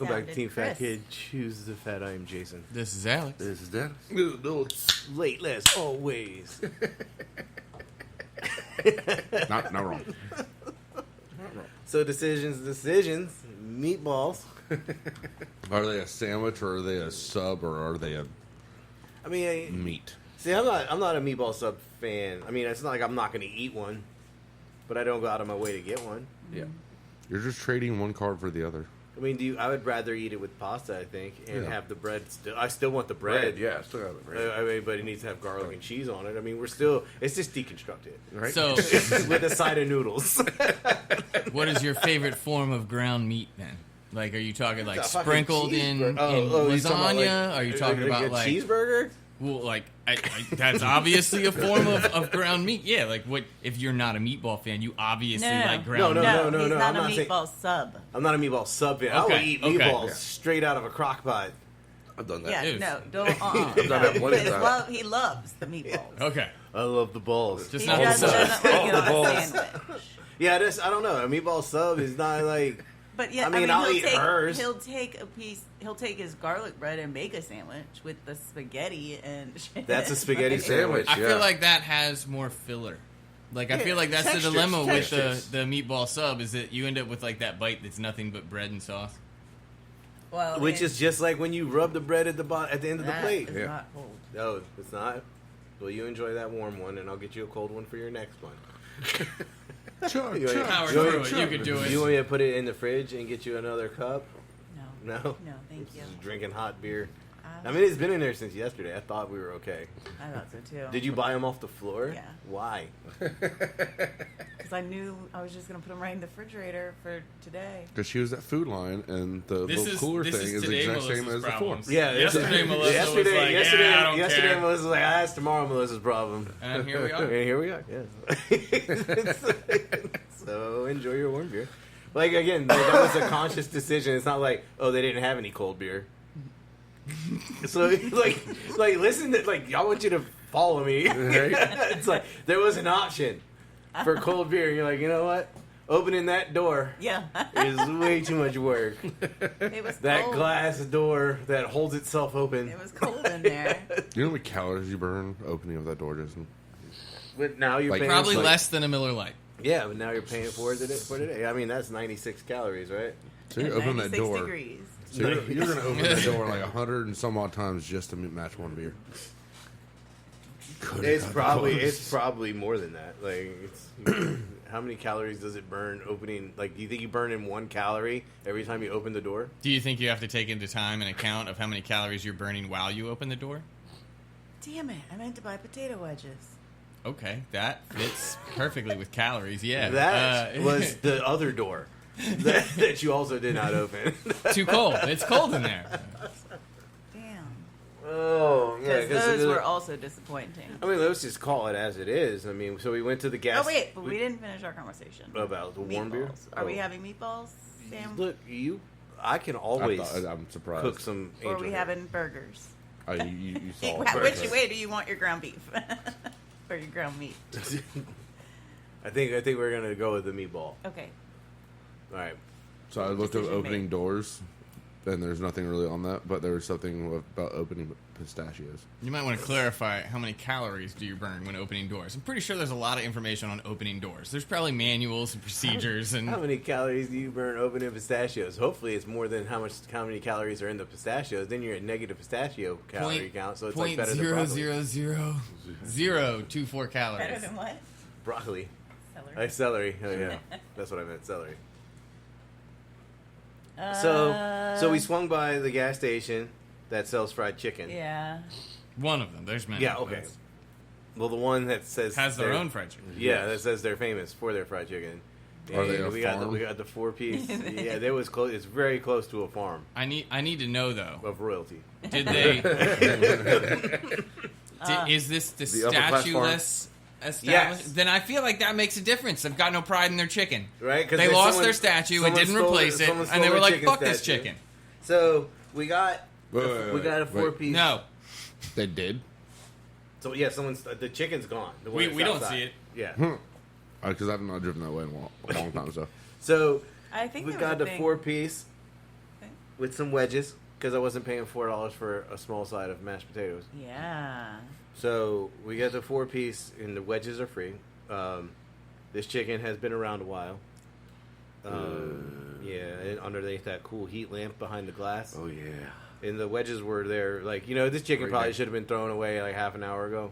Welcome back to sounded Team Fat crisp. Kid. Choose the fat. I am Jason. This is Alex. This is Dennis. Late as always. Not wrong. So decisions. Meatballs. Are they a sandwich or are they a sub or are they a I mean, meat? see, I'm not a meatball sub fan. I mean, it's not like I'm not going to eat one, but I don't go out of my way to get one. Yeah. You're just trading one card for the other. I mean, I would rather eat it with pasta, I think, and Yeah. have the bread. I still want the bread. Yeah, still got the bread. I mean, but it needs to have garlic and cheese on it. I mean, it's just deconstructed, right? So, with a side of noodles. what is your favorite form of ground meat then? Like, are you talking like It's a fucking sprinkled in cheeseburger. Oh, you're talking about, lasagna? Are you talking about a like cheeseburger? Well, like that's obviously a form of ground meat. Yeah, like what if you're not a meatball fan? You obviously like ground meat. No, He's not I'm a not saying- meatball sub. I'm not a meatball sub fan. I will Okay, eat okay. meatballs Yeah. straight out of a crock pot. I've done that. Yeah, Ew. no, don't. I've done that plenty of times. He loves the meatballs. Okay, I love the balls. just He not just the sub. doesn't like it All on the a balls. sandwich. Yeah, I don't know. A meatball sub is not like. But yeah, I mean, I'll he'll eat take, hers. He'll take a piece. He'll take his garlic bread and make a sandwich with the spaghetti and shit. That's a spaghetti Right. sandwich. I Yeah. feel like that has more filler. Like I Yeah, feel like that's textures, the dilemma textures. with the meatball sub is that you end up with like that bite that's nothing but bread and sauce. Well, Which is just like when you rub the bread at the end of the plate. Is Yeah. not cold. No, it's not. Well, you enjoy that warm one, and I'll get you a cold one for your next one. Sure, You want- Power you want- through it. You could do it. You want me to put it in the fridge and get you another cup? No. No? No, thank you. Just drinking hot beer. I mean, it's been in there since yesterday. I thought we were okay. I thought so too. Did you buy them off the floor? Yeah. Why? Because I knew I was just gonna put them right in the refrigerator for today. Because she was at Food Line, and the cooler this thing is is the today exact same Melissa's as the problems. form. Yeah. Yesterday Melissa was like, yesterday, yeah, I don't yesterday care. Melissa was like, ah, it's tomorrow Melissa's problem. And here we are. And here we are. Yeah. So enjoy your warm beer. Like again, that was a conscious decision. It's not like, oh, they didn't have any cold beer. So like listen to I want you to follow me. It's like there was an option for cold beer. You're like, you know what? Opening that door Yeah. is way too much work. It was That cold. glass door that holds itself open. It was cold in there. You know how many calories you burn opening of that door, Jason? But now you're Like, paying Probably for, less than a Miller Lite. Yeah, but now you're paying for it today. I mean, that's 96 calories, right? So you're opening that 96 door. degrees. So you're going to open that door like 100 and some odd times just to match one beer. It's probably more than that. Like, it's, how many calories does it burn opening? Like, do you think you burn in 1 calorie every time you open the door? Do you think you have to take into time an account of how many calories you're burning while you open the door? Damn it! I meant to buy potato wedges. Okay, that fits perfectly with calories. Yeah, That was the other door that you also did not open. too cold. It's cold in there. Damn. Oh, yeah. Because those were also disappointing. I mean, let's just call it as it is. I mean, so we went to the gas. Oh wait, but we didn't finish our conversation About the warm beer? Meatballs. Are we Oh. having meatballs, Sam? Look, I can always I'm surprised. cook some. Or are angel we hair. having burgers? You saw Which way do you want your ground beef? Or your ground meat? I think we're gonna go with the meatball. Okay. All right. So I looked at Decision opening made. doors, and there's nothing really on that, but there was something about opening pistachios. You might want to clarify how many calories do you burn when opening doors. I'm pretty sure there's a lot of information on opening doors. There's probably manuals and procedures and How many calories do you burn opening pistachios? Hopefully, it's more than how many calories are in the pistachios. Then you're at negative pistachio calorie count, so it's like better than broccoli. 0.00024 calories. Better than what? Broccoli. Celery. Celery. Oh yeah, that's what I meant. Celery. Uh, So we swung by the gas station that sells fried chicken. Yeah. One of them. There's many. Yeah, okay. That's- Well, the one that says Has their they're- own fried chicken. Yeah, that says they're famous for their fried chicken. Are they a we got farm? the 4-piece. Yeah, there was close. It's very close to a farm I need to know though. of royalty. Did they? Is this the The upper class statueless established? Yes. Then I feel like that makes a difference. They've got no pride in their chicken. Right? 'Cause They there's lost someone- their statue and someone didn't stole- replace it, someone and they stole were their like, "Fuck this statue. chicken." So we got Wait, we got a wait. 4-piece. No, They did? So yeah, the chicken's gone. The one we that's don't outside. see it. Yeah. Because I've not driven that way in a long time, so. So I think we there got was a the thing. 4-piece. with some wedges because I wasn't paying $4 for a small side of mashed potatoes. Yeah. So we got the 4-piece, and the wedges are free. This chicken has been around a while. Yeah, and underneath that cool heat lamp behind the glass. Oh yeah. And the wedges were there, like, this chicken probably should have been thrown away like half an hour ago.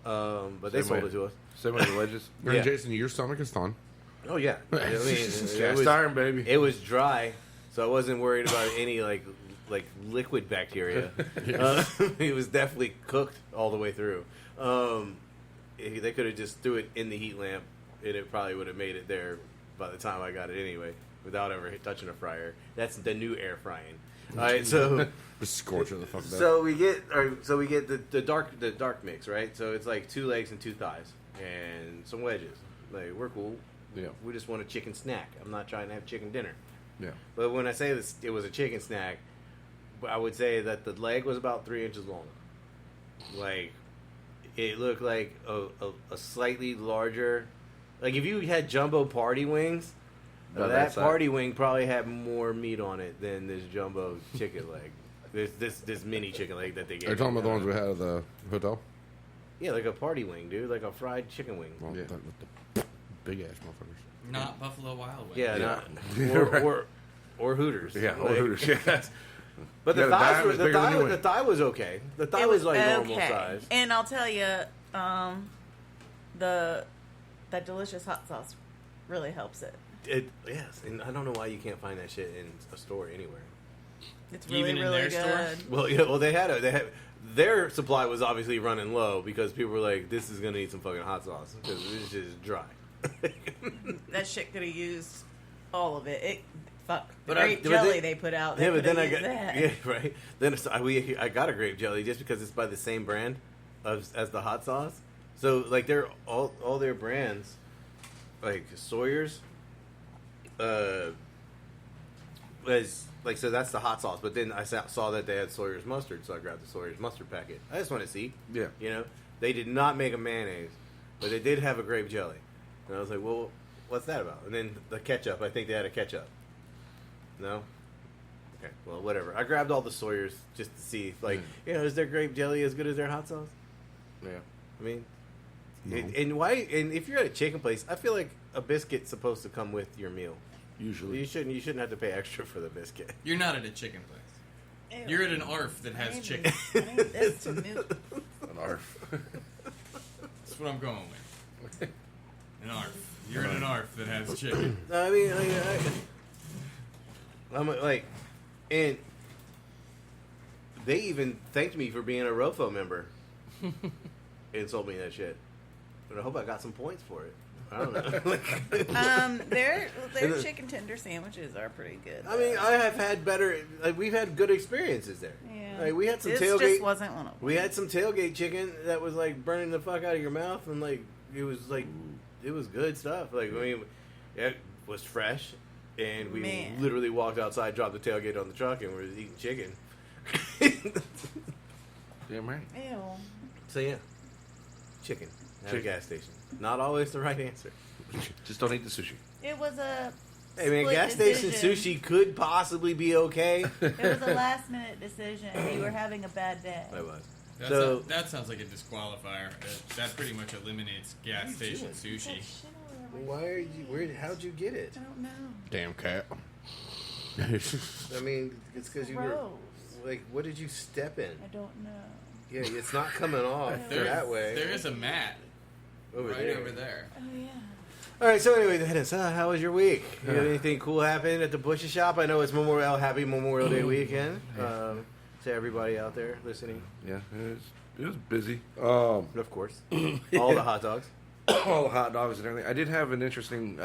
But they sold it to us. Same with the wedges. Yeah. Jason, your stomach is fine. Oh yeah, I mean, Cast iron, baby. It was dry, so I wasn't worried about any like liquid bacteria. It was definitely cooked all the way through. They could have just threw it in the heat lamp, and it probably would have made it there by the time I got it anyway, without ever touching a fryer. That's the new air frying. All right, so Just scorching the fuck up. so we get the dark mix, right? So it's like 2 legs and 2 thighs and some wedges. Like, we're cool. Yeah. We just want a chicken snack. I'm not trying to have chicken dinner. Yeah. But when I say this, it was a chicken snack, I would say that the leg was about 3 inches long. Like, it looked like a slightly larger. Like, if you had jumbo party wings, that party wing probably had more meat on it than this jumbo chicken leg. This mini chicken leg that they gave. Are you talking about the ones we had at the hotel? Yeah, like a party wing, dude. Like a fried chicken wing. Well, Yeah. with the big ass motherfuckers. Not Buffalo Wild Wings. Yeah, Yeah. not or Hooters. Yeah, Like- Hooters. Yeah. But the Yeah, the thighs thigh were, was the bigger than thigh, you the went. thigh was okay. The thigh was like normal size. And I'll tell you, that delicious hot sauce really helps it. Yes, and I don't know why you can't find that shit in a store anywhere. It's really, Even in really their good. Well, they had their supply was obviously running low because people were like, "This is gonna need some fucking hot sauce because it's just dry." That shit could have used all of it. But Grape jelly they put out. They Yeah, but then coulda I got used that. right. Then I got a grape jelly just because it's by the same brand as the hot sauce. So like they're all their brands, like Sawyer's, was like, so that's the hot sauce. But then I saw that they had Sawyer's mustard, so I grabbed the Sawyer's mustard packet. I just want to see. Yeah. They did not make a mayonnaise, but they did have a grape jelly, and I was like, well, what's that about? And then the ketchup. I think they had a ketchup. No. Okay, well, whatever. I grabbed all the Sawyers just to see, like, is their grape jelly as good as their hot sauce? Yeah. I mean, No. and if you're at a chicken place, I feel like a biscuit's supposed to come with your meal. Usually. You shouldn't have to pay extra for the biscuit. You're not at a chicken place. You're at an ARF that has chicken. This to me. An ARF. That's what I'm going with. An ARF. You're at an ARF that has chicken. I mean, I'm like, and they even thanked me for being a ROFO member and sold me that shit. But I hope I got some points for it. I don't know. Their chicken tender sandwiches are pretty good. I mean, I have had better. Like, we've had good experiences there. Yeah. Like, we had some this tailgate. just wasn't one of them. We had some tailgate chicken that was like burning the fuck out of your mouth, and like it was good stuff. Like, I mean, it was fresh, and we Man. literally walked outside, dropped the tailgate on the truck, and we were eating chicken. Damn right. Ew. So yeah, chicken at a gas station. Not always the right answer. Just don't eat the sushi. It was a. Hey man, split gas decision. station sushi could possibly be okay. It was a last minute decision. You were having a bad day. I was. That sounds like a disqualifier. That pretty much eliminates gas station sushi. Why are you? How'd you get it? I don't know. Damn cat. I mean, it's because you were Gross. like, what did you step in? I don't know. Yeah, it's not coming off that way. There is a mat over right over there. Oh yeah. All right, so anyway, Dennis, how was your week? You had anything cool happen at the Butcher Shop? I know it's Happy Memorial Day weekend. To everybody out there listening, Yeah, it was busy. of course, all the hot dogs. All the hot dogs and everything. I did have an interesting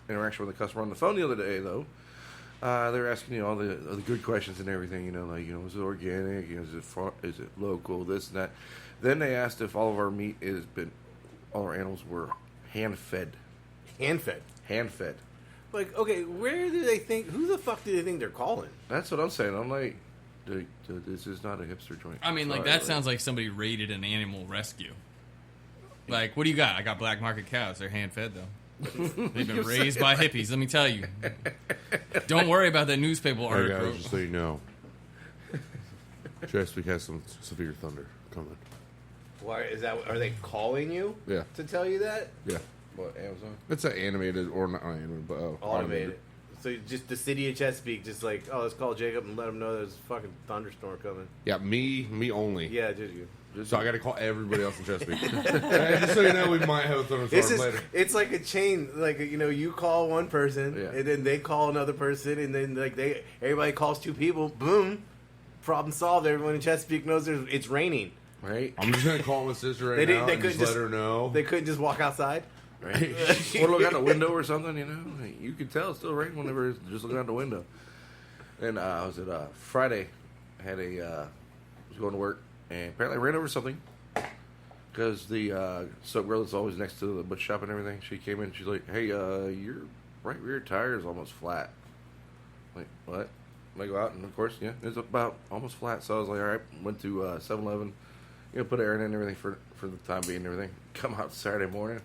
interaction with a customer on the phone the other day, though. They were asking all the good questions and everything. Is it organic? Is it local? This and that. Then they asked if all of our meat all our animals were hand fed. Hand fed. Hand fed. Like, okay, where do they think? Who the fuck do they think they're calling? That's what I'm saying. I'm like, this is not a hipster joint. I mean, like, Sorry, that sounds like somebody raided an animal rescue. Like, what do you got? I got black market cows. They're hand fed, though. They've been raised by hippies, let me tell you. Don't worry about that newspaper Hey article. guys, just so you know, Chesapeake has some severe thunder coming. Why is that? Are they calling you? Yeah. To tell you that? Yeah. What, Amazon? It's an animated, or not animated, but Automated. So just the city of Chesapeake, just like, oh, let's call Jacob and let him know there's a fucking thunderstorm coming. Yeah, me only. Yeah, just you. So I got to call everybody else in Chesapeake. Hey, just so you know, we might have a thunderstorm later. It's like a chain. Like, you know, you call one person, Yeah. and then they call another person, and then like everybody calls two people. Boom, problem solved. Everyone in Chesapeake knows it's raining. Right? I'm just gonna call my sister right They now didn't- and they just couldn't let her know. They couldn't just walk outside. Right? Or look out the window or something, you know. You can tell it's still raining whenever it's just looking out the window. And I was at Friday. I had was going to work, and apparently I ran over something because the soap girl that's always next to the butcher shop and everything. She came in. She's like, "Hey, your right rear tire is almost flat." I'm like, what? And I go out, and of course, yeah, it's about almost flat. So I was like, all right. Went to 7-Eleven, put air in it and everything for the time being and everything. Come out Saturday morning.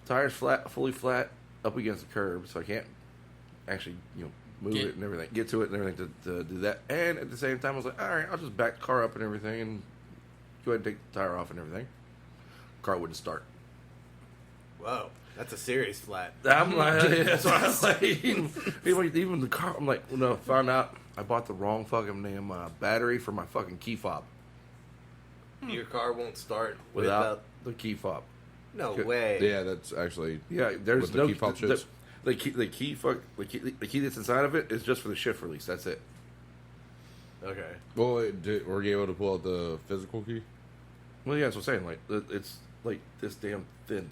Tires flat, fully flat, up against the curb, so I can't actually, move it and everything, get to it and everything to do that. And at the same time, I was like, all right, I'll just back the car up and everything and go ahead and take the tire off and everything. Car wouldn't start. Whoa, that's a serious flat. I'm like, that's what I was like. Even the car, I'm like, no, found out I bought the wrong fucking damn battery for my fucking key fob. Your car won't start Without the key fob. No way. Yeah, that's actually There's what the no key fob shoots. the key that's inside of it is just for the shift release. That's it. Okay. Well, were you able to pull out the physical key? Well, yeah, that's what I'm saying. Like, it's like this damn thin.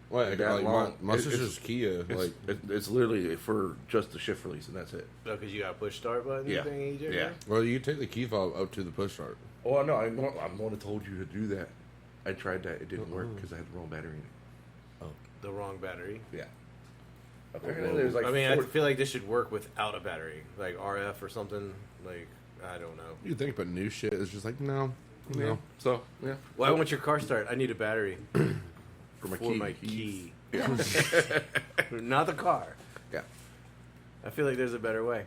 Well, That like long. my It's- sister's Kia, like It's literally for just the shift release, and that's it. No, because you got a push start button Yeah. thing, EJ? Yeah. well, you take the key fob up to the push start. Oh no, I'm the one that told you to do that. I tried that; it didn't work because I had the wrong battery in it. The wrong battery. Yeah. Apparently, there's like. I mean, I feel like this should work without a battery, like RF or something. Like, I don't know. You think, but new shit is just like no. So yeah. Why won't your car start? I need a battery For my for key. my key. Not the car. Yeah. I feel like there's a better way.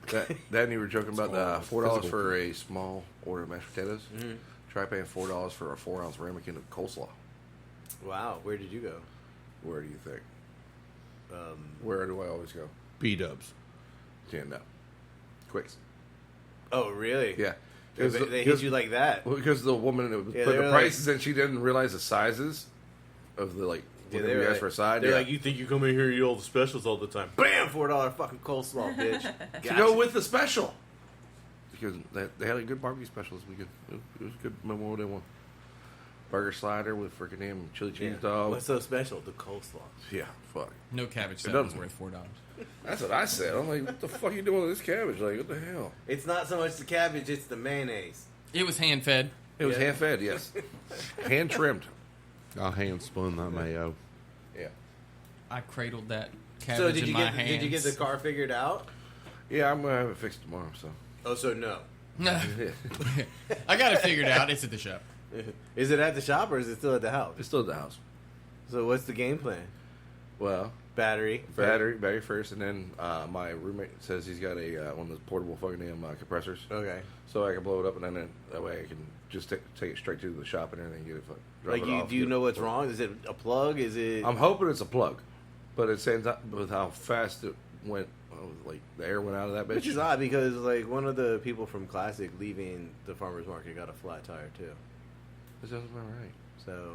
That and you were joking about the $4 physical for a small order of mashed potatoes. Mm-hmm. Try paying $4 for a 4-ounce ramekin of coleslaw. Wow, where did you go? Where do you think? Where do I always go? B-dubs. Yeah, no. Quicks. Oh, really? Yeah. They hit you like that. Well, because the woman that Yeah, put they the were prices in, she didn't realize the sizes of the Yeah, whenever you ask for a side. They're Yeah. like, you think you come in here and eat all the specials all the time? Bam! $4 fucking coleslaw, bitch. to Gotcha. go with the special. Because they had a good barbecue specials. It was a good Memorial Day one. Burger slider with freaking damn chili cheese Yeah. dog. What's so special? The coleslaw. Yeah, fuck. No cabbage It salad was doesn't- worth $4. That's what I said. I'm like, what the fuck you doing with this cabbage? Like, what the hell? It's not so much the cabbage; it's the mayonnaise. It was hand fed. It was Yeah. hand fed, yes. Hand trimmed. I'll hand spun that mayo. Yeah. I cradled that So cabbage did in you my get hands. did you get the car figured out? Yeah, I'm gonna have it fixed tomorrow. So. Oh, so no. Yeah. I got it figured out. It's at the shop. Is it at the shop or is it still at the house? It's still at the house. So what's the game plan? Well, Battery. battery first, and then my roommate says he's got a one of those portable fucking damn compressors. Okay. So I can blow it up, and then that way I can just take it straight to the shop and everything. Get it. Drop Like it off, do you get know it- what's wrong? Is it a plug? Is it? I'm hoping it's a plug, but at the same time, with how fast it went, like the air went out of that bitch. Which is odd because like one of the people from Classic leaving the farmers market got a flat tire too. That sounds about right. So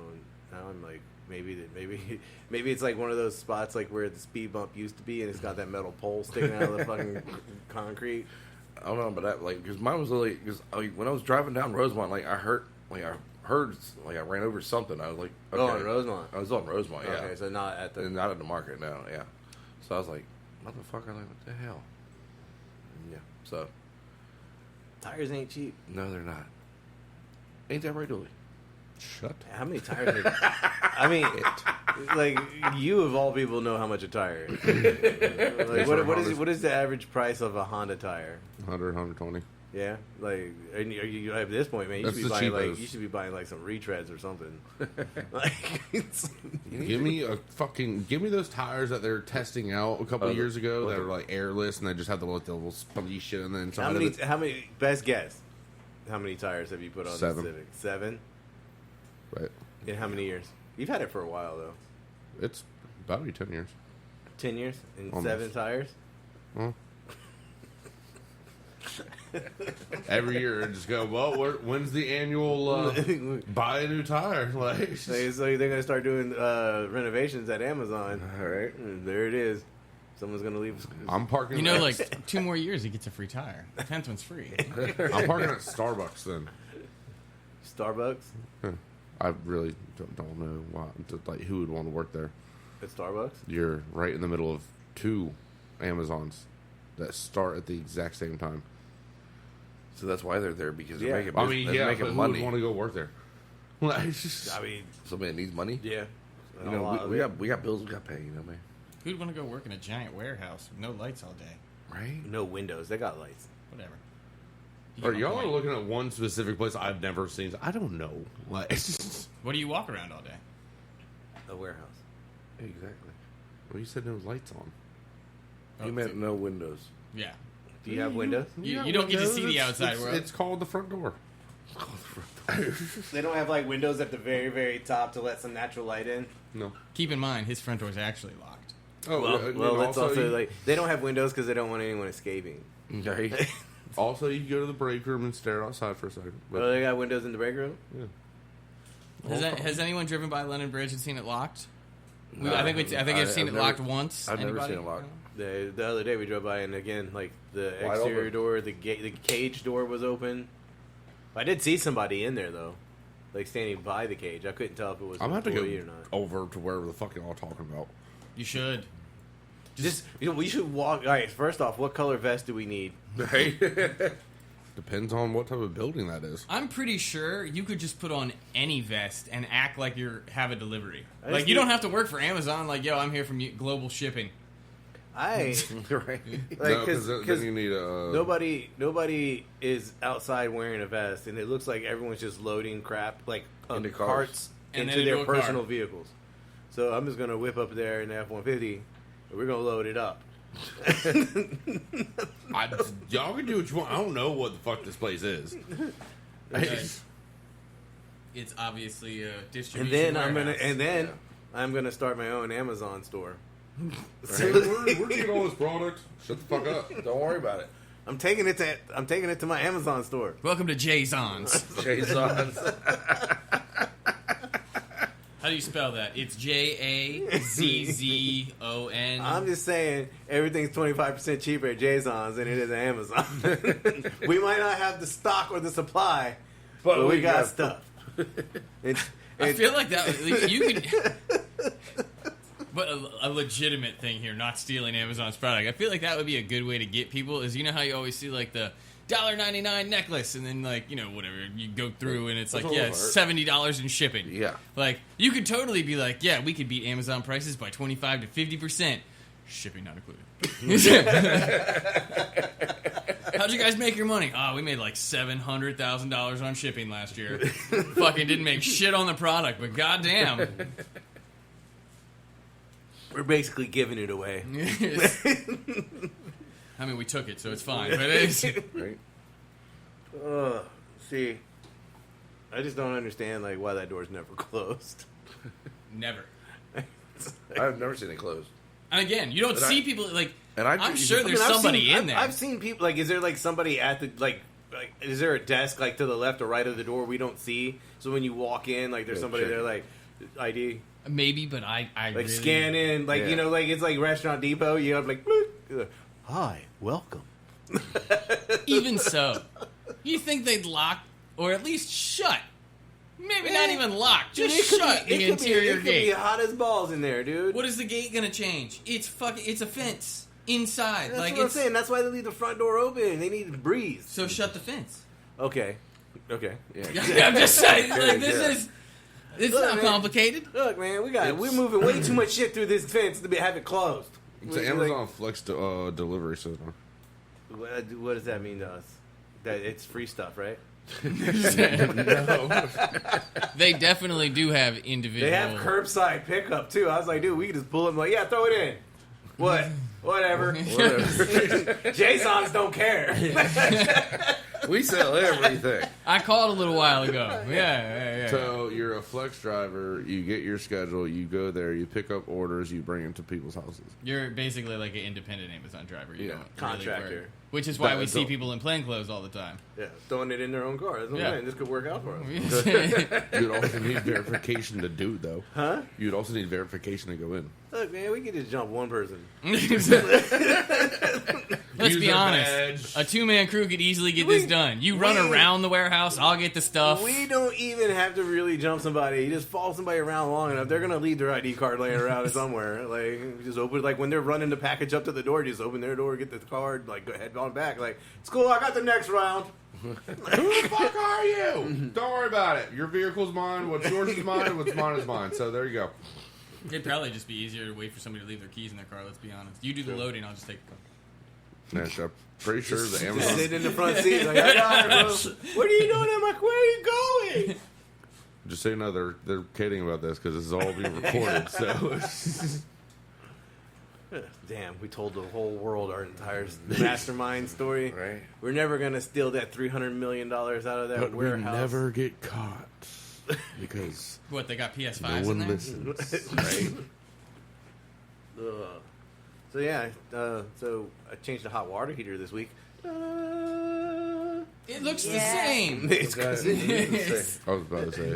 now I'm like maybe it's like one of those spots like where the speed bump used to be and it's got that metal pole sticking out of the fucking concrete. I don't know, but that because mine was literally because when I was driving down Rosemont, like I heard like I ran over something. I was like, Oh, on Rosemont. I was on Rosemont, yeah. Okay, so not at the. And not at the market now, yeah. So I was like, motherfucker, like what the hell? And yeah. So Tires ain't cheap. no, they're not. Ain't that right, Dooley? Shut. How many tires? I mean, like you of all people know how much a tire is. Like, what is the average price of a Honda tire? 100, 120. Yeah, like and you at this point, man, you That's should be the buying like cheapos. you should be buying like some retreads or something. Like, Give me those tires that they're testing out a couple of years ago that are like airless and they just have the little spunky shit and then how many? Best guess. How many tires have you put on 7. the Civic? 7. Right. In how many years? You've had it for a while though. It's about 10 years. 10 years and Almost. 7 tires. Well, every year, I just go. Well, when's the annual buy a new tire? Like, So they're gonna start doing renovations at Amazon. All right. And there it is. Someone's gonna leave. I'm parking. You know, like 2 more years, he gets a free tire. The 10th one's free. I'm parking at Starbucks. Then Starbucks. I really don't know why. Like, who would want to work there? At Starbucks. You're right in the middle of 2 Amazons that start at the exact same time. So that's why they're there, because they're Yeah. making, I mean, they're yeah, making but who money. would want to go work there? Like, it's just, I mean, Somebody needs money. yeah. You know, we got bills we got to pay. You know, man. Who'd want to go work in a giant warehouse with no lights all day? Right. No windows. They got lights. Whatever. or get my y'all are point. looking at one specific place I've never seen. I don't know. Like, it's just, What do you walk around all day? A warehouse. Exactly. well, you said no lights on. Oh, You meant no windows. Yeah. Do you have windows? You don't get to see the outside world. It's called the front door. They don't have like windows at the very, very top to let some natural light in. No. Keep in mind, his front door is actually locked. Oh, Well, it's also like they don't have windows because they don't want anyone escaping. Right. also, you can go to the break room and stare outside for a second. But, Well, they got windows in the break room. yeah. Has anyone driven by London Bridge and seen it locked? No, I think I've seen it never- locked once. I've never Anybody? seen it locked. The other day we drove by, and again, like the Wide exterior open. door, the cage door was open. I did see somebody in there though, like standing by the cage. I couldn't tell if it was I'm an going to have to employee go or not. over to wherever the fuck y'all talking about. You should. Just we should walk. All right, first off, what color vest do we need? Right? Depends on what type of building that is. I'm pretty sure you could just put on any vest and act like have a delivery. I just Like you need- don't have to work for Amazon. Like, yo, I'm here from global shipping. I Right. like No, because then you need a... nobody is outside wearing a vest, and it looks like everyone's just loading crap like Into cars. carts And into then their into a car. personal vehicles. So I'm just gonna whip up there in the F-150, and we're gonna load it up. Y'all can do what you want. I don't know what the fuck this place is. Okay. It's obviously a And distribution then warehouse. I'm gonna start my own Amazon store. Hey, where'd you get all this product? Shut the fuck up. Don't worry about it. I'm taking it to my Amazon store. Welcome to Jason's. Jason's. How do you spell that? It's JAZZON. I'm just saying everything's 25% cheaper at Jason's than it is at Amazon. We might not have the stock or the supply, but we got stuff. I feel like that you could. But a legitimate thing here, not stealing Amazon's product. I feel like that would be a good way to get people. Is you know how you always see like the $1.99 necklace, and then like whatever you go through, and it's like $70 in shipping. Yeah. Like you could totally be like, yeah, we could beat Amazon prices by 25 to 50%, shipping not included. How'd you guys make your money? Oh, we made like $700,000 on shipping last year. Fucking didn't make shit on the product, but goddamn. We're basically giving it away. I mean, we took it, so it's fine. But it's, Right. See, I just don't understand like why that door's never closed. never. I've never seen it closed. And again, you don't But see people like. and I- I'm sure I there's I've somebody seen, in there. I've seen people like. Is there like somebody at the like? Is there a desk like to the left or right of the door we don't see? So when you walk in, like there's Yeah, somebody check there it. like ID. Maybe, but I Like really, scan in, like Yeah. like it's like Restaurant Depot. You have like, bloop. Hi, welcome. Even so, you think they'd lock or at least shut? Maybe not Eh, even lock, just It could shut be- the it could be- interior it could gate. be hot as balls in there, dude. What is the gate gonna change? It's a fence inside. That's like what I'm it's saying. That's why they leave the front door open. They need to breathe. so shut the fence. Okay. Yeah. I'm just saying, like this Yeah. is. It's Look, not man. complicated. Look, man, we're moving way too much shit through this fence to have it closed. It's an Amazon Flex delivery system. What does that mean to us? That it's free stuff, right? No. They definitely do have individual. They have curbside pickup too. I was like, dude, we can just pull them. Like, yeah, throw it in. What? Whatever. Jasons don't care. We sell everything. I called a little while ago. Yeah. So you're a flex driver. You get your schedule. You go there. You pick up orders. You bring them to people's houses. You're basically like an independent Amazon driver. You Yeah. don't Contractor. Really work. Which is why we see Don't- people in plain clothes all the time. Yeah, throwing it in their own car. That's what Yeah. I'm saying. This could work out for us. You'd also need verification to do it, though. Huh? You'd also need verification to go in. Look, man, we could just jump one person. Let's Use be a honest. badge. A two-man crew could easily get this done. You run around the warehouse, I'll get the stuff. We don't even have to really jump somebody. You just follow somebody around long enough. They're gonna leave their ID card laying around somewhere. Like, we just open. Like when they're running the package up to the door, just open their door, get the card. Like, go ahead on back. Like, it's cool. I got the next round. Who the fuck are you? Don't worry about it. Your vehicle's mine. What's yours is mine. What's mine is mine. So there you go. It'd probably just be easier to wait for somebody to leave their keys in their car, let's be honest. You do the loading, I'll just take the car. Yes, I'm pretty sure the Just Amazon. sit in the front seat. Like, I got it, bro. What are you doing? I'm like, where are you going? Just so you know, they're kidding about this because this is all being recorded. So Damn, we told the whole world our entire mastermind story. Right. We're never gonna steal that $300 million out of that but we warehouse. never get caught because What, they got PS5s no in one there? listens. Right? Ugh. So yeah, so I changed the hot water heater this week. It looks the Yeah. same. It's I was about to say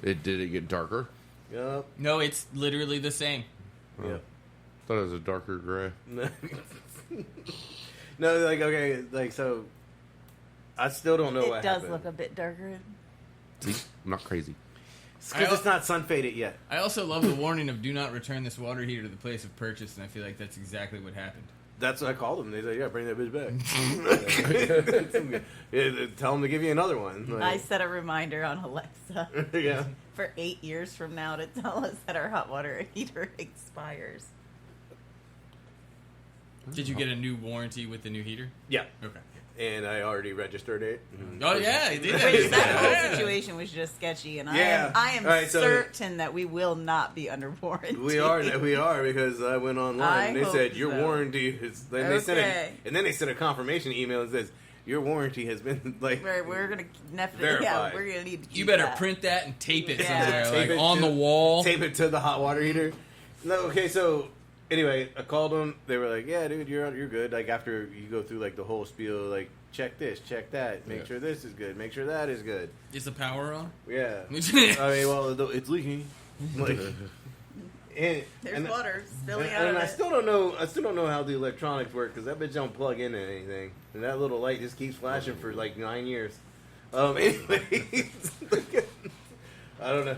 it did it get darker? Yup. No, it's literally the same. Yep. Thought it was a darker gray. No, like okay, like so. I still don't know It what does happened. look a bit darker. See, I'm not crazy. Because it's not sun faded yet. I also love the warning of do not return this water heater to the place of purchase, and I feel like that's exactly what happened. That's what I called them. They said, "Yeah, bring that bitch back." Yeah, tell them to give you another one. I Like, set a reminder on Alexa yeah. for 8 years from now to tell us that our hot water heater expires. Did you get a new warranty with the new heater? Yeah. Okay. And I already registered it. Oh, yeah, you did Which that whole that. situation was just sketchy, and Yeah. I am All right, so- certain that we will not be under warranty. We are because I went online I and they hope said your so. warranty is. Then Okay. they sent a confirmation email that says your warranty has been like. We're gonna definitely, Verified. we're gonna need to. Keep You better that. print that and tape it Yeah. somewhere, Tape like it on to- the wall. Tape it to the hot water heater. No, okay, so anyway, I called them. They were like, "Yeah, dude, you're good." Like after you go through like the whole spiel, like check this, check that, make Yeah. sure this is good, make sure that is good. Is the power on? Yeah, I There's mean, well, it's leaking. Like, There's and, water spilling and, out and of I it. still don't know. I still don't know how the electronics work because that bitch don't plug into anything, and that little light just keeps flashing for like 9 years. Anyways, I don't know.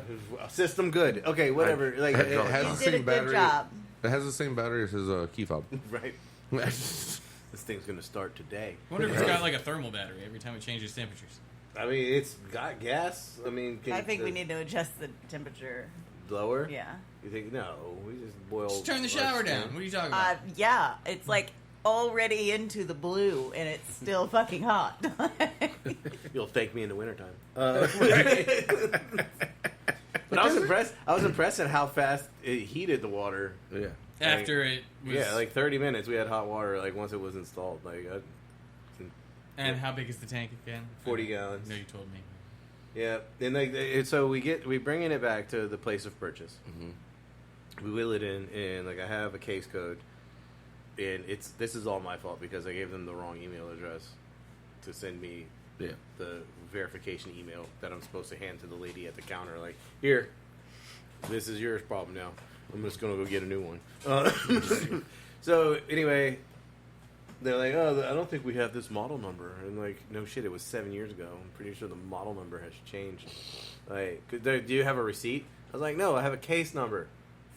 System good. Okay, whatever. Like, It has You the did a same good battery. job. It has the same battery as his key fob. right. This thing's gonna start today. I wonder if it's got like a thermal battery every time it changes temperatures. I mean, it's got gas. I mean, I think we need to adjust the temperature. lower. Yeah. You think no? We just boil. Just turn the our shower skin. down. What are you talking about? Yeah. It's like already into the blue, and it's still fucking hot. You'll thank me in the wintertime. But I was impressed. I was impressed at how fast it heated the water. Yeah. After it was... Yeah, like 30 minutes, we had hot water. Like once it was installed, And how big is the tank again? 40 gallons. No, you told me. Yeah, and like so we bringing it back to the place of purchase. Mm-hmm. We wheel it in, and like I have a case code, and this is all my fault because I gave them the wrong email address to send me the verification email that I'm supposed to hand to the lady at the counter. Like, here, this is your problem now. I'm just gonna go get a new one. So anyway, they're like, oh, I don't think we have this model number. And like, no shit, it was 7 years ago. I'm pretty sure the model number has changed. Like, do you have a receipt? I was like, no, I have a case number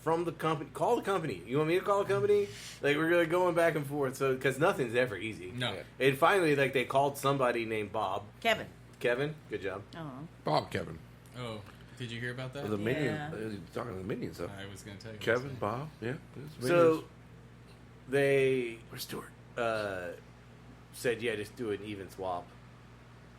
from the company. Call the company. You want me to call the company? Like, we're really going back and forth. So, because nothing's ever easy. No. And finally, like, they called somebody named Bob. Kevin. Kevin, good job. Oh. Bob Kevin. Oh, did you hear about that? The minion. Yeah. Talking to the minion stuff. I was going to tell you. Kevin, Bob, yeah. So, they Where's Stuart? said, yeah, just do an even swap.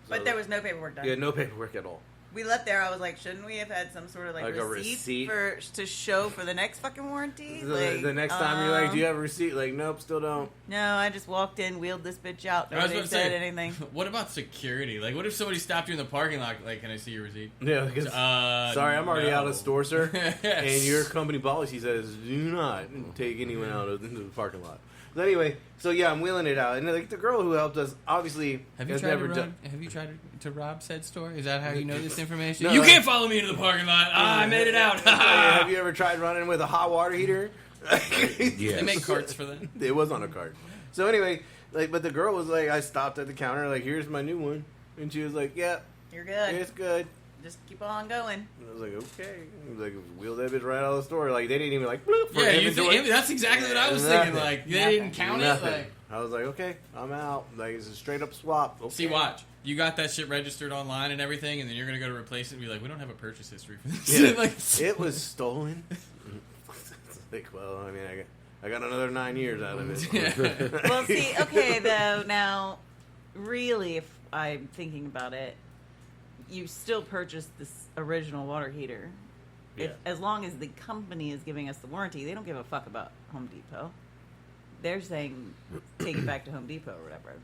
But there was no paperwork done. Yeah, no paperwork at all. We left there. I was like, shouldn't we have had some sort of like a receipt to show for the next fucking warranty? The next time you're like, do you have a receipt? Like, nope, still don't. No, I just walked in, wheeled this bitch out. Nobody said anything. What about security? Like, what if somebody stopped you in the parking lot? Like, can I see your receipt? Yeah, because sorry, I'm already out of store, sir. And your company policy says do not take anyone out into the parking lot. So anyway, I'm wheeling it out, and like the girl who helped us obviously Have you tried to rob said store? Is that how you know this information? No, you can't follow me into the parking lot. I made it out. Have you ever tried running with a hot water heater? Yeah, They make carts for that. It was on a cart. So anyway, like, but the girl was like, I stopped at the counter, like, here's my new one, and she was like, yeah, You're good. it's good. Just keep on going. And I was like, okay. I was like, wheel that bitch right out of the store. Like, they didn't even like, bloop, for Yeah, you inventory. think that's exactly what I was thinking. Like, they didn't count Nothing. it. Like, I was like, okay, I'm out. Like, it's a straight up swap. Okay. see, watch. You got that shit registered online and everything, and then you're gonna go to replace it and be like, we don't have a purchase history for this. Yeah. Like, It was stolen. It's like, well, I mean, I got another 9 years out of it. Yeah. Well, see, okay, though, now, really, if I'm thinking about it, you still purchased this original water heater. Yeah. As long as the company is giving us the warranty, they don't give a fuck about Home Depot. They're saying take it back to Home Depot or whatever.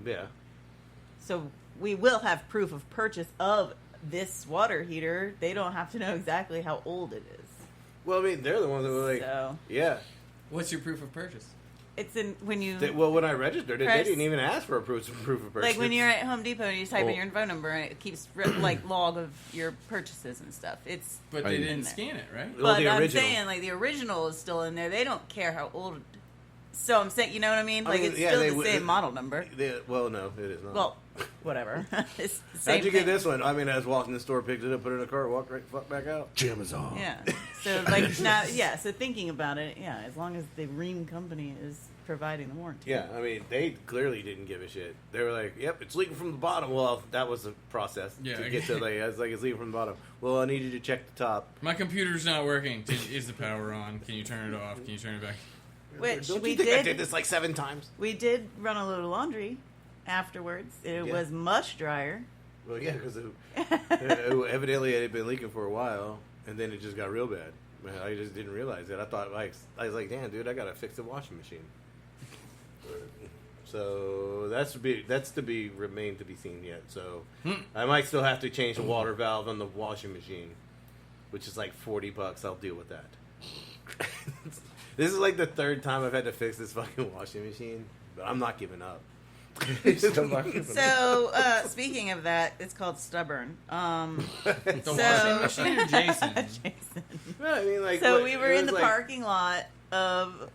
Yeah. So we will have proof of purchase of this water heater. They don't have to know exactly how old it is. Well, I mean, they're the ones that were like, So yeah. What's your proof of purchase? it's in when you Well, when I registered it, Press- they didn't even ask for a proof of purchase. like when you're at Home Depot and you just type in Oh. your phone number and it keeps like log of your purchases and stuff. It's But I they didn't. didn't scan it, right? Well, but the I'm original. saying like the original is still in there. They don't care how old. So I'm saying, you know what I mean? I Like mean, it's yeah, still they the would- same model number. Well, no, it is not. Well, whatever. It's the same How'd you get thing. this one? I mean, I was walking in the store, picked it up, put it in the car, walked right the fuck back out. Amazon. Yeah. So like now, yeah. So thinking about it, yeah. As long as the Ream company is providing the warranty. Yeah, I mean, they clearly didn't give a shit. They were like, "Yep, it's leaking from the bottom." Well, that was the process Yeah, to get to like, I was like, "It's leaking from the bottom." Well, I need you to check the top. My computer's not working. Is the power on? Can you turn it off? Can you turn it back? Which Don't we you think I did. did this like 7 times? We did run a load of laundry afterwards. It Yeah. was much drier. Well, yeah, because evidently it had been leaking for a while, and then it just got real bad. I just didn't realize it. I thought, like, I was like, "Damn, dude, I gotta fix the washing machine." So that's to be remained to be seen yet. So I might still have to change the water valve on the washing machine, which is like $40. I'll deal with that. This is like the 3rd time I've had to fix this fucking washing machine, but I'm not giving up. Still not giving up. So speaking of that, it's called stubborn. The So- washing machine or Jason? Jason. No, I mean, like, So what- we were it in the was like- parking lot of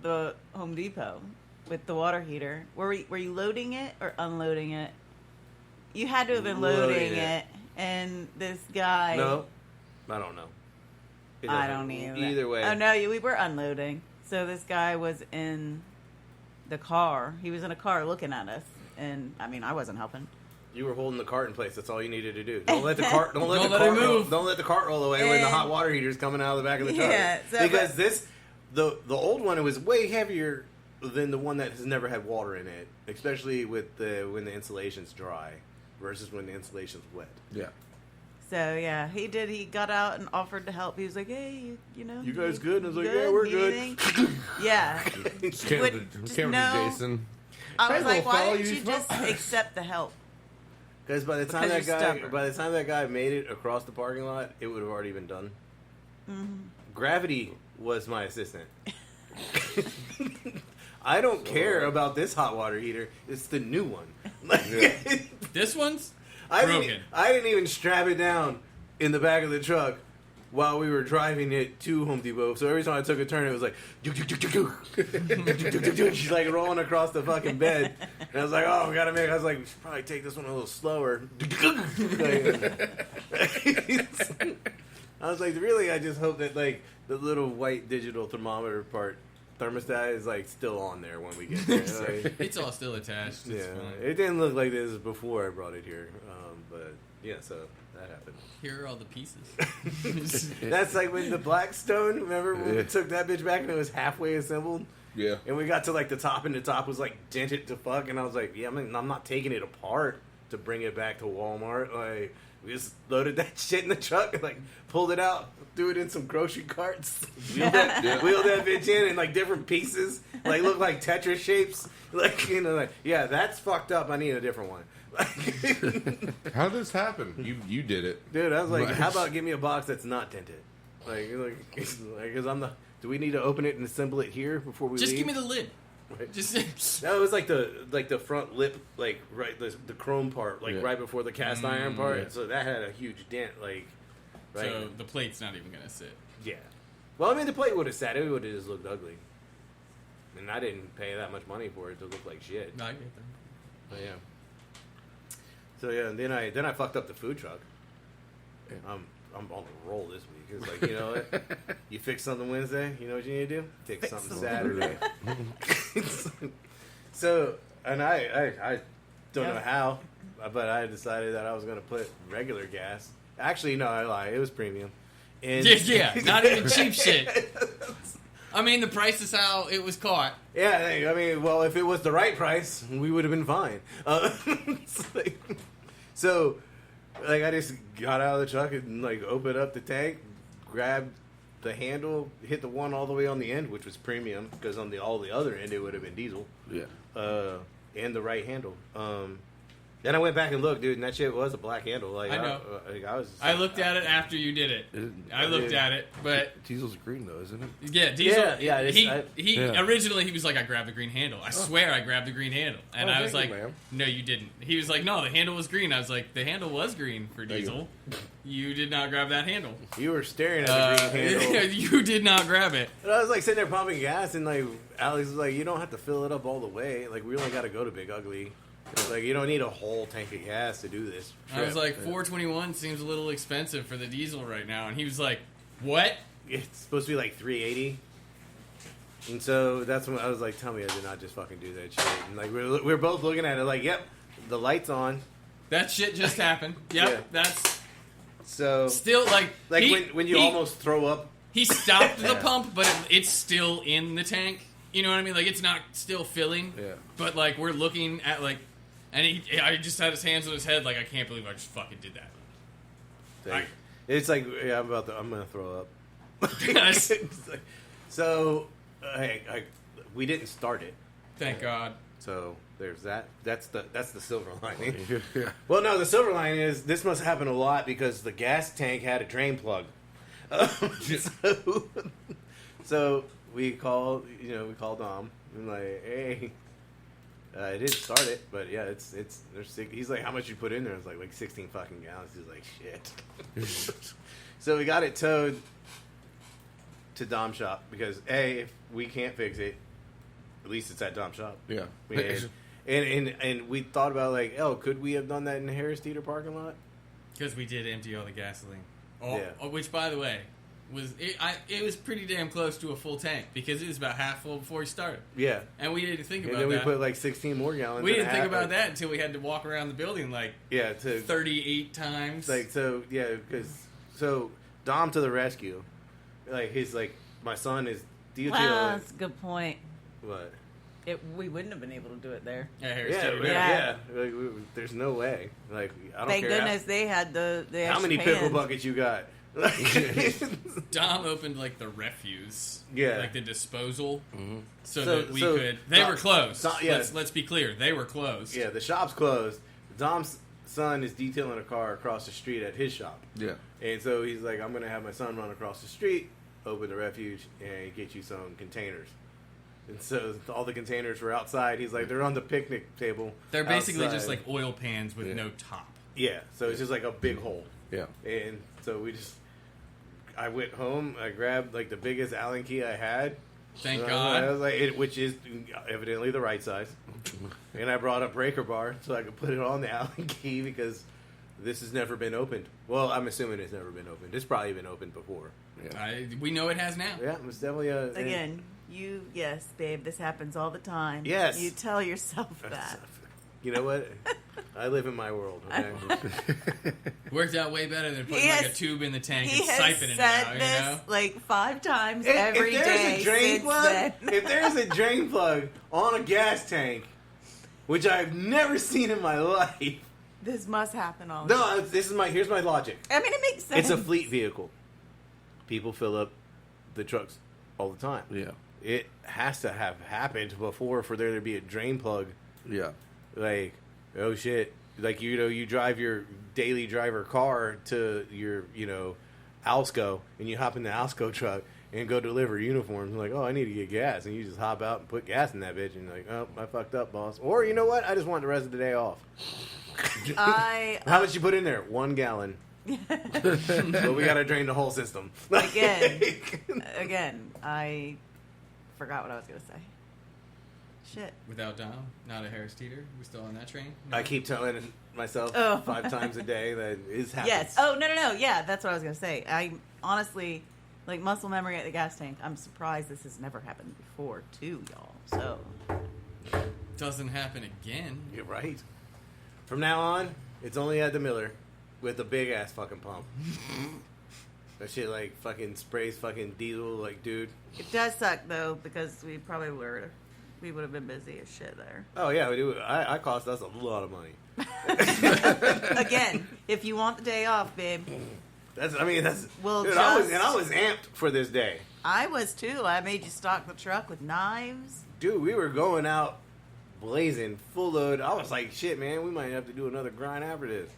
the Home Depot with the water heater. Were you loading it or unloading it? You had to have been loading Loading it. it. And this guy. No, I don't know. It I doesn't- don't either. Either way. Oh no, we were unloading. So this guy was in the car. He was in a car looking at us, and I mean, I wasn't helping. You were holding the cart in place. That's all you needed to do. Don't let the cart. Don't let Don't the let cart it roll, move. Don't let the cart roll away when the And- hot water heater's coming out of the back of the truck. Yeah, so- because the old one, it was way heavier than the one that has never had water in it, especially with when the insulation's dry versus when the insulation's wet. Yeah. So yeah, he did. He got out and offered to help. He was like, "Hey, you know, You guys good?" And I was like, good? "Yeah, we're Need good." anything?" Yeah. Camera Just to no- Jason. I was Hey, like, little "Why fella, didn't you you need just smoke? accept the help?" Because by the time Because you're stubborn. that guy made it across the parking lot, it would have already been done. Mm-hmm. Gravity was my assistant. I don't care about this hot water heater. It's the new one. This one's I broken. didn't even strap it down in the back of the truck while we were driving it to Home Depot. So every time I took a turn, it was like, she's like rolling across the fucking bed. And I was like, oh, we gotta make. I was like, we should probably take this one a little slower. I was like, really? I just hope that like the little white digital thermometer thermostat is like still on there when we get there. Like, It's all still attached. It's yeah, fine. it didn't look like this before I brought it here, but yeah, so that happened. Here are all the pieces. That's like when the Blackstone. Remember when we Yeah. took that bitch back and it was halfway assembled? Yeah. And we got to like the top, and the top was like dented to fuck. And I was like, yeah, I'm not taking it apart to bring it back to Walmart. Like, we just loaded that shit in the truck and like pulled it out, threw it in some grocery carts, wheeled that bitch in like different pieces, like looked like Tetris shapes. Like, you know, like, yeah, that's fucked up. I need a different one. How did this happen? You did it, Dude, I was like, how about give me a box that's not tinted? Like, because I'm the. Do we need to open it and assemble it here before we Just leave? give me the lid. Right. Just That was like the front lip, like right the chrome part, like right before the cast iron part. yeah. So that had a huge dent, like. Right. so the plate's not even gonna sit. Yeah. Well, I mean, the plate would have sat. It would have just looked ugly. And I didn't pay that much money for it to look like shit. No, I get them. But yeah. So yeah, and then I fucked up the food truck. I'm on the roll this week. It's like, you know what? You fix something Wednesday, you know what you need to do? Fix something Saturday. So, and I don't know how, but I decided that I was going to put regular gas. Actually, no, I lie. It was premium. And Yeah, not even cheap shit. I mean, the price is how it was caught. Yeah, I mean, well, if it was the right price, we would have been fine. So, like, I just got out of the truck and, like, opened up the tank, grabbed the handle, hit the one all the way on the end, which was premium, because on all the other end, it would have been diesel. Yeah. And the right handle. Then I went back and looked, dude, and that shit was a black handle. Like, I know. I I looked at it after you did it. I looked at it, but Diesel's green though, isn't it? yeah, Diesel. Yeah, he originally he was like, I grabbed the green handle. I swear I grabbed the green handle, and I was thank like, you, ma'am. no, you didn't. He was like, no, the handle was green. I was like, the handle was green for Diesel. You did not grab that handle. You were staring at the green handle. You did not grab it. And I was like sitting there pumping gas, and like Alex was like, "You don't have to fill it up all the way. Like we only got to go to Big Ugly. Like you don't need a whole tank of gas to do this." I was like, 421 seems a little expensive for the diesel right now, and he was like, what? "It's supposed to be like 380." And so that's when I was like, "Tell me I did not just fucking do that shit." And like we're both looking at it, like, "Yep, the light's on." That shit just happened. Yep, Yeah. that's So still like when you almost throw up. He stopped the pump, but it's still in the tank. You know what I mean? Like it's not still filling. Yeah. But like we're looking at like, and I just had his hands on his head, like I can't believe I just fucking did that. It's like, yeah, I'm gonna throw up. Yes. So, we didn't start it. Thank God. So there's that. That's the silver lining. Yeah. Well, no, the silver lining is this must happen a lot because the gas tank had a drain plug. So we called Dom and like, hey, I didn't start it, but yeah, there's sick. He's like, how much you put in there? It's like 16 fucking gallons. He's like, shit. So we got it towed to Dom's shop because if we can't fix it, at least it's at Dom's shop. Yeah. Mm-hmm. And we thought about like, could we have done that in the Harris Theater parking lot? Because we did empty all the gasoline. Yeah. Which, by the way, it was pretty damn close to a full tank because it was about half full before we started. Yeah. And we didn't think And about then we that. put like 16 more gallons. We in didn't think half, about like, that until we had to walk around the building like Yeah, to 38 times. like so Dom to the rescue. Like my son is detailing. Wow, that's a good point. What? We wouldn't have been able to do it there. Yeah, Harris Yeah, Theater. yeah. Like, there's no way. Like I don't Thank care goodness they had the how many extra pickle pans. buckets you got. Dom opened like the refuse, Yeah. like the disposal, so So- that we so could. They Dom- were closed. Dom- yeah. Let's be clear, they were closed. Yeah, the shop's closed. Dom's son is detailing a car across the street at his shop. Yeah. And so he's like, I'm going to have my son run across the street, open the refuge, and get you some containers. And so all the containers were outside. He's like, they're on the picnic table. They're basically outside. just like oil pans with no top. Yeah, so it's just like a big hole. Yeah. And so I went home, I grabbed like the biggest Allen key I had. Thank And God. I was like, which is evidently the right size. And I brought a breaker bar so I could put it on the Allen key because this has never been opened. Well, I'm assuming it's never been opened. It's probably been opened before. We know it has now. Yeah, it was definitely a... Again, yes, babe, this happens all the time. Yes. You tell yourself that. You know what? I live in my world. Okay. Worked out way better than putting He like has- a tube in the tank He and has siphoning it said out. You this know. like 5 times every if day there's a drain since plug, then. if there's a drain plug on a gas tank, which I've never seen in my life. This must happen all the time. No, here's my logic. I mean, it makes sense. It's a fleet vehicle. People fill up the trucks all the time. Yeah. It has to have happened before for there to be a drain plug. Yeah. Like, oh shit. Like, you drive your daily driver car to your, Alsco, and you hop in the Alsco truck and go deliver uniforms. Like, oh, I need to get gas. And you just hop out and put gas in that bitch. And you're like, oh, I fucked up, boss. Or, you know what? I just want the rest of the day off. How much you put in there? 1 gallon. But we got to drain the whole system. Again, I forgot what I was going to say. Shit. Without Dom, not a Harris Teeter. We still on that train? No? I keep telling myself 5 times a day that it happens. Yes. Oh, no. Yeah, that's what I was going to say. I honestly, like, muscle memory at the gas tank, I'm surprised this has never happened before, too, y'all. So. Doesn't happen again. You're right. From now on, it's only at the Miller with a big ass fucking pump. That shit like fucking sprays fucking diesel, like, dude. It does suck, though, because we would have been busy as shit there. Oh yeah, we do. I cost us a lot of money. Again, if you want the day off, babe. That's. We'll dude, just- I was amped for this day, I was, too. I made you stock the truck with knives. dude. We were going out blazing, full load. I was like, shit, man, we might have to do another grind after this,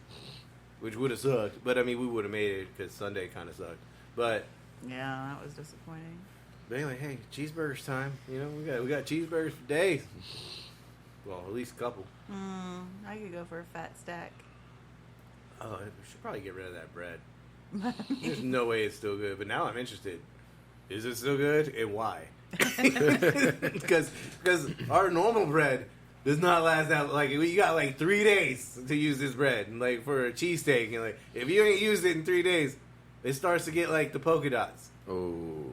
which would have sucked. But I mean, we would have made it because Sunday kind of sucked. But Yeah, that was disappointing. they like, hey, cheeseburgers time. We got cheeseburgers for days. Well, at least a couple. I could go for a fat stack. Oh, we should probably get rid of that bread. There's no way it's still good, but now I'm interested. Is it still good, and why? Because our normal bread does not last that. Like, you got like 3 days to use this bread, and like for a cheesesteak, and like if you ain't used it in 3 days, it starts to get like the polka dots. Oh.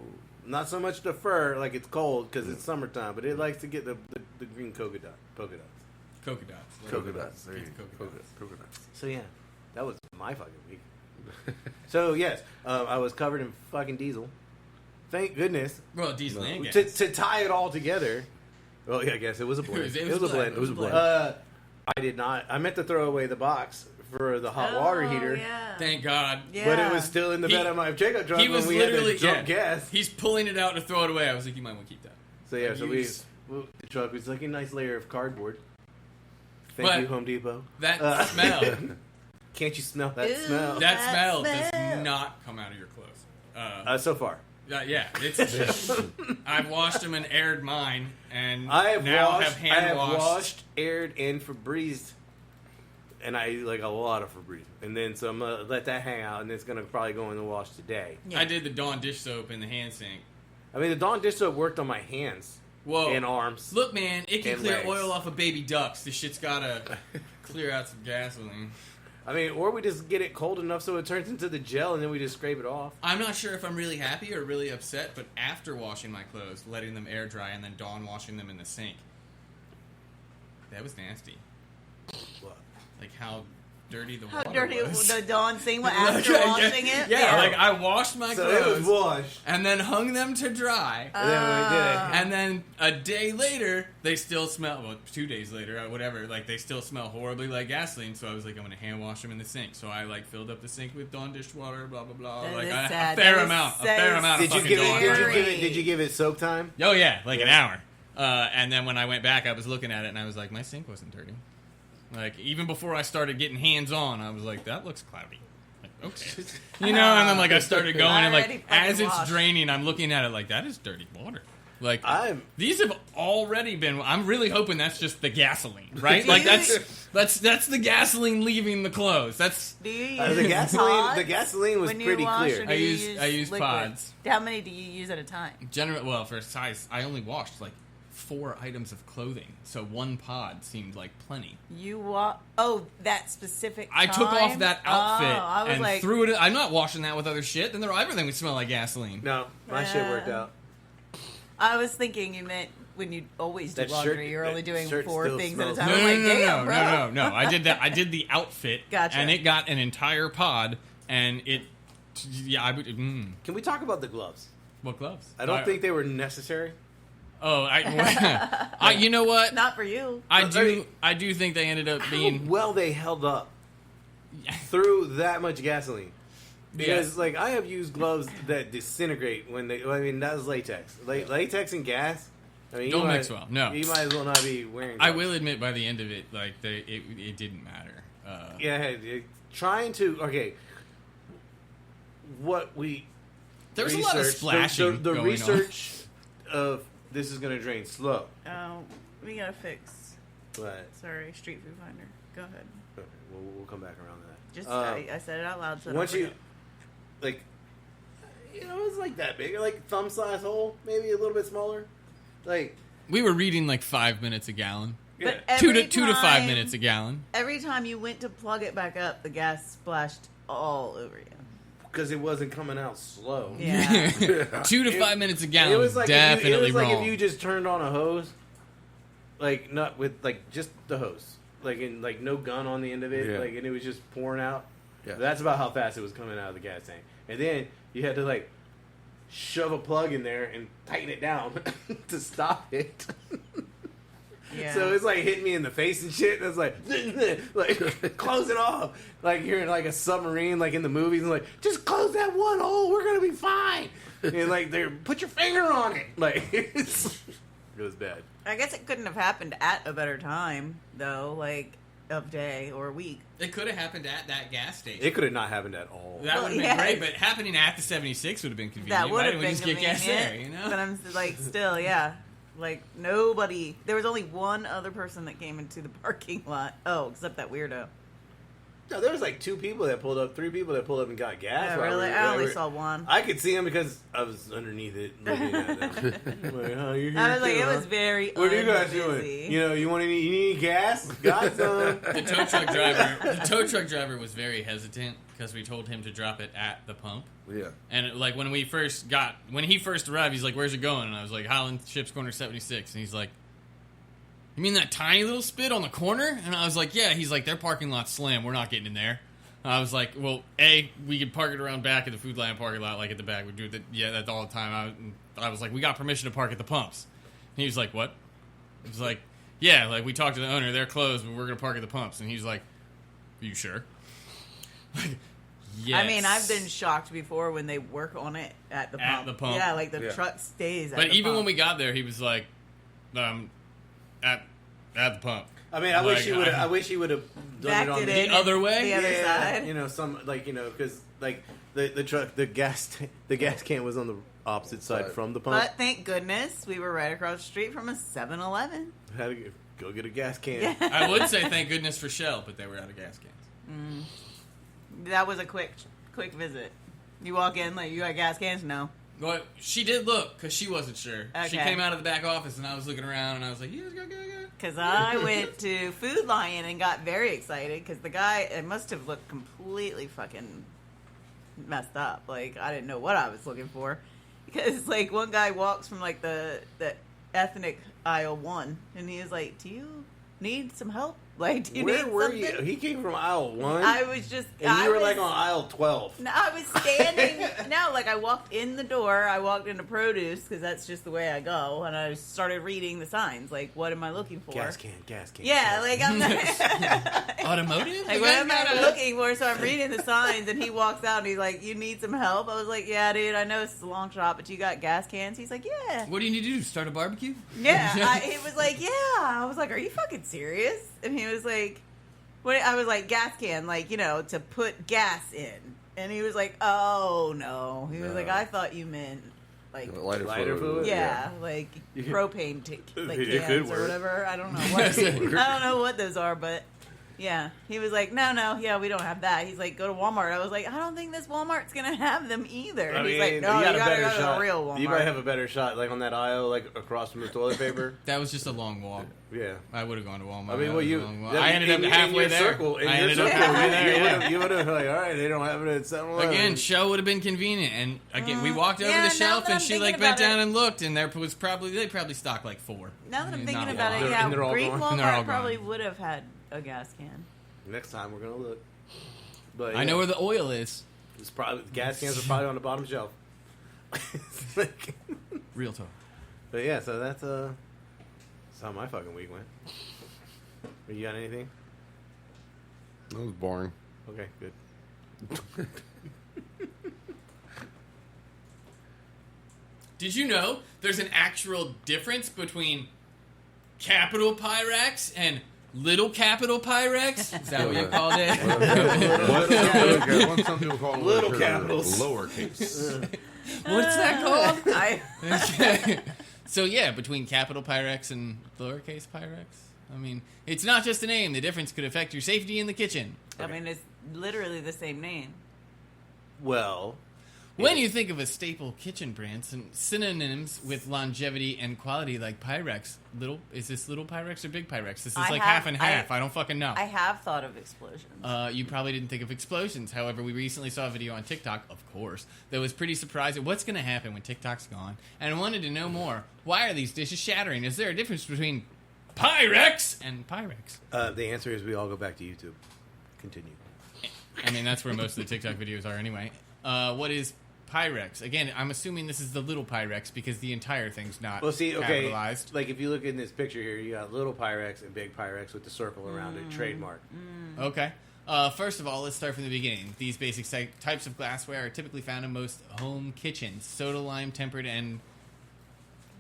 Not so much the fur, like it's cold because it's summertime, but it likes to get the green polka dots. Cocoa dots. Cocoa dots. There you Pizza go. cocoa dots. Cocoa dots. So yeah, that was my fucking week. So yes, I was covered in fucking diesel. Thank goodness. Well, diesel and gas. To tie it all together. Well, yeah, I guess it was a blend. It was a blend. It was a blend. I did not. I meant to throw away the box for the hot water heater, Yeah. Thank God. Yeah. but it was still in the bed of my pickup truck He was when we had literally to dump gas. He's pulling it out to throw it away. I was like, you might want to keep that. So yeah, so we Use- the truck was like a nice layer of cardboard. Thank But- you, Home Depot. That smell. Can't you smell that Ew. smell? That smell smell. does not come out of your clothes. So far. Yeah, it's. I've washed them and aired mine, and I have now washed, have hand washed. aired, and Febrezed, and I like a lot of Febreze. And then so I'm gonna let that hang out, and it's gonna probably go in the wash today. Yeah. I did the Dawn dish soap in the hand sink. I mean, the Dawn dish soap worked on my hands Whoa. and arms. Look, man, it can And clear legs. oil off of baby ducks. This shit's gotta clear out some gasoline. I mean, or we just get it cold enough so it turns into the gel, and then we just scrape it off. I'm not sure if I'm really happy or really upset, but after washing my clothes, letting them air dry, and then Dawn washing them in the sink, that was nasty. What? Like how dirty the How water dirty was. the Dawn thing was after Yeah, washing it? Yeah, like I washed my So it clothes was washed. and then hung them to dry. And then we did it. And then a day later, they still smell. Well, 2 days later, whatever. Like they still smell horribly like gasoline. So I was like, I'm gonna hand wash them in the sink. So I like filled up the sink with Dawn dishwater, blah blah blah. That Like is a sad. fair That is amount, a sad. fair amount of Did you fucking give Dawn. it? Did you give it soak time? Oh yeah, like an Yeah. hour. And then when I went back, I was looking at it and I was like, my sink wasn't dirty. Like even before I started getting hands on, I was like, that looks cloudy. Like, okay, you know. And then like I started going and Already like fucking as it's washed. draining, I'm looking at it like that is dirty water. Like I'm- these have already been. I'm really hoping that's just the gasoline, right? Do Like you- that's the gasoline leaving the clothes. That's Do you use The pods gasoline was when you pretty wash, clear. or do I you use liquid? pods. How many do you use at a time? general. Well, for size, I only washed like 4 items of clothing, so 1 pod seemed like plenty. That specific I took off time? that outfit Oh, I was and like, threw it. I'm not washing that with other shit. Then everything would smell like gasoline. No, my shit worked out. I was thinking you meant when you always do That laundry, shirt- you're only that doing shirt 4 still things at a smells- time. No, I'm no, like, no, damn, no, bro. no. I did that. I did the outfit, Gotcha. and it got an entire pod, and it. Yeah, I would. Can we talk about the gloves? What gloves? I don't think they were necessary. Oh, you know what? Not for you. I do think they ended up being. Well, they held up through that much gasoline. Because, like, I have used gloves that disintegrate when they. I mean, that was latex. Latex and gas. I mean, Don't mix well. No, you might as well not be wearing. I gloves. will admit, by the end of it, like it didn't matter. Trying to what we. There was a lot of researched- splashing The going research of this is going to drain slow. Oh, we gotta fix. But Sorry, Street Food Finder. Go ahead. okay, we'll come back around to that. Just I said it out loud. So Once don't you, forget. like, it's like that big, like thumb size hole, maybe a little bit smaller. Like, on. We were reading like 5 minutes a gallon. But yeah, Two every to 5 time- minutes a gallon. Every time you went to plug it back up, the gas splashed all over you. because it wasn't coming out slow. Yeah. 2 to 5 minutes a gallon. It was like Definitely it was wrong. like if you just turned on a hose, like not with like just the hose, like in like no gun on the end of it, Yeah. like and it was just pouring out. Yeah. That's about how fast it was coming out of the gas tank, and then you had to like shove a plug in there and tighten it down to stop it. Yeah. So it's like hitting me in the face and shit. And it's like close it off. Like you're in like a submarine, like in the movies, and like just close that one hole. We're gonna be fine. And like they're put your finger on it. Like it was bad. I guess it couldn't have happened at a better time, though, like of day or week. It could have happened at that gas station. It could have not happened at all. That Well, would have been yeah. great, but happening at the 76 would have been convenient. That would Why have didn't we been just get gas convenient. there, you know? But I'm like, still, yeah. Like, nobody. There was only one other person that came into the parking lot. Oh, except that weirdo. No, there was like 2 people that pulled up, 3 people that pulled up and got gas. Yeah, while really? we- I only we- saw one. I could see him because I was underneath it looking at them. Like, oh, you're here I was like, too, it huh? was very What are you guys unbusy. doing? You know, you need gas? Got some. The tow truck driver was very hesitant because we told him to drop it at the pump. Yeah. And like when he first arrived, he's like, "Where's it going?" And I was like, "Highland Ships Corner 76." And he's like, "You mean that tiny little spit on the corner?" And I was like, "Yeah." He's like, "Their parking lot's slammed. We're not getting in there." And I was like, "Well, we could park it around back at the Food Lion parking lot, like at the back. We do that. Yeah, that's all the time." I was like, "We got permission to park at the pumps." And he was like, "What?" I was like, "Yeah, like we talked to the owner. They're closed, but we're gonna park at the pumps." And he's like, "Are you sure?" Like, yes. I mean, I've been shocked before when they work on it at the pump. At the pump. Yeah, like the Yeah. truck stays at But the even pump. when we got there, he was like, at the pump. I mean, I wish he would. I wish he would have done Backed it on it the in other way? The other side. You know, because like the truck, the gas can was on the opposite side Right. from the pump. But thank goodness we were right across the street from a 7-Eleven. Had to go get a gas can. Yeah. I would say thank goodness for Shell, but they were out of gas cans. That was a quick visit. You walk in, like, you got gas cans? No. Well, she did look, because she wasn't sure. She Okay. came out of the back office, and I was looking around, and I was like, "You guys go." Because I went to Food Lion and got very excited because the guy, it must have looked completely fucking messed up. Like, I didn't know what I was looking for. Because, like, one guy walks from, like, the ethnic aisle 1, and he was like, "Do you need some help? Like, do you Where need were something?" you? He came from aisle 1. I was just... and I you were was, like on aisle 12. No, I was standing. No, like I walked in the door. I walked into produce because that's just the way I go, and I started reading the signs. Like, what am I looking for? Gas can. Yeah, like I'm not. Automotive? Like, what am I looking for? So I'm reading the signs, and he walks out, and he's like, "You need some help?" I was like, "Yeah, dude. I know this is a long shot, but you got gas cans?" He's like, "Yeah." What do you need to do? Start a barbecue? Yeah. He was like, "Yeah." I was like, "Are you fucking serious?" And he was like, "What?" I was like, "Gas can, like, you know, to put gas in." And he was like, "Oh no." He was No. like, "I thought you meant like." Lighter fluid? Yeah, like propane like It could cans or work. whatever. I don't know what I don't know what those are, but Yeah, he was like, no, we don't have that. He's like, go to Walmart. I was like, I don't think this Walmart's gonna have them either. I mean, He's like, no, you got a gotta better go to shot. the real Walmart. You might have a better shot, like on that aisle, like across from the toilet paper. That was just a long walk. Yeah. I would have gone to Walmart. I mean, well, you. I ended up halfway there. I ended up halfway there. You would have like, all right, they don't have it at 7-Eleven. Again, show would have been convenient, and again, we walked over yeah, the now shelf, that and I'm she thinking like bent about down it- and looked, and they probably stocked like 4. Now that I'm Not thinking a about lot. it, yeah, And they're all Greek gone. And they're all Walmart probably gone. would have had a gas can. Next time we're gonna look. But I know where the oil is. It's probably the gas cans are probably on the bottom shelf. It's like- Real talk. but yeah, so that's how my fucking week went. You got anything? That was boring. Okay, good. Did you know there's an actual difference between capital Pyrex and little capital Pyrex? Is that what you called it? What some people call Little like, capitals. lowercase. What's that called? I So yeah, between capital Pyrex and lowercase Pyrex. I mean, it's not just a name. The difference could affect your safety in the kitchen. mean, it's literally the same name. Well, When you think of a staple kitchen brand, some synonyms with longevity and quality like Pyrex, is this little Pyrex or big Pyrex? This is I like have- half and half. I don't fucking know. I have thought of explosions. You probably didn't think of explosions. However, we recently saw a video on TikTok, of course, that was pretty surprising. What's going to happen when TikTok's gone? And I wanted to know more. Why are these dishes shattering? Is there a difference between Pyrex and Pyrex? the answer is we all go back to YouTube. Continue. I mean, that's where most of the TikTok videos are anyway. What is Pyrex? Again, I'm assuming this is the little Pyrex because the entire thing's not Well, see, okay, capitalized. like if you look in this picture here, you got little Pyrex and big Pyrex with the circle around it, trademark. Okay. First of all, let's start from the beginning. These basic types of glassware are typically found in most home kitchens. Soda lime tempered and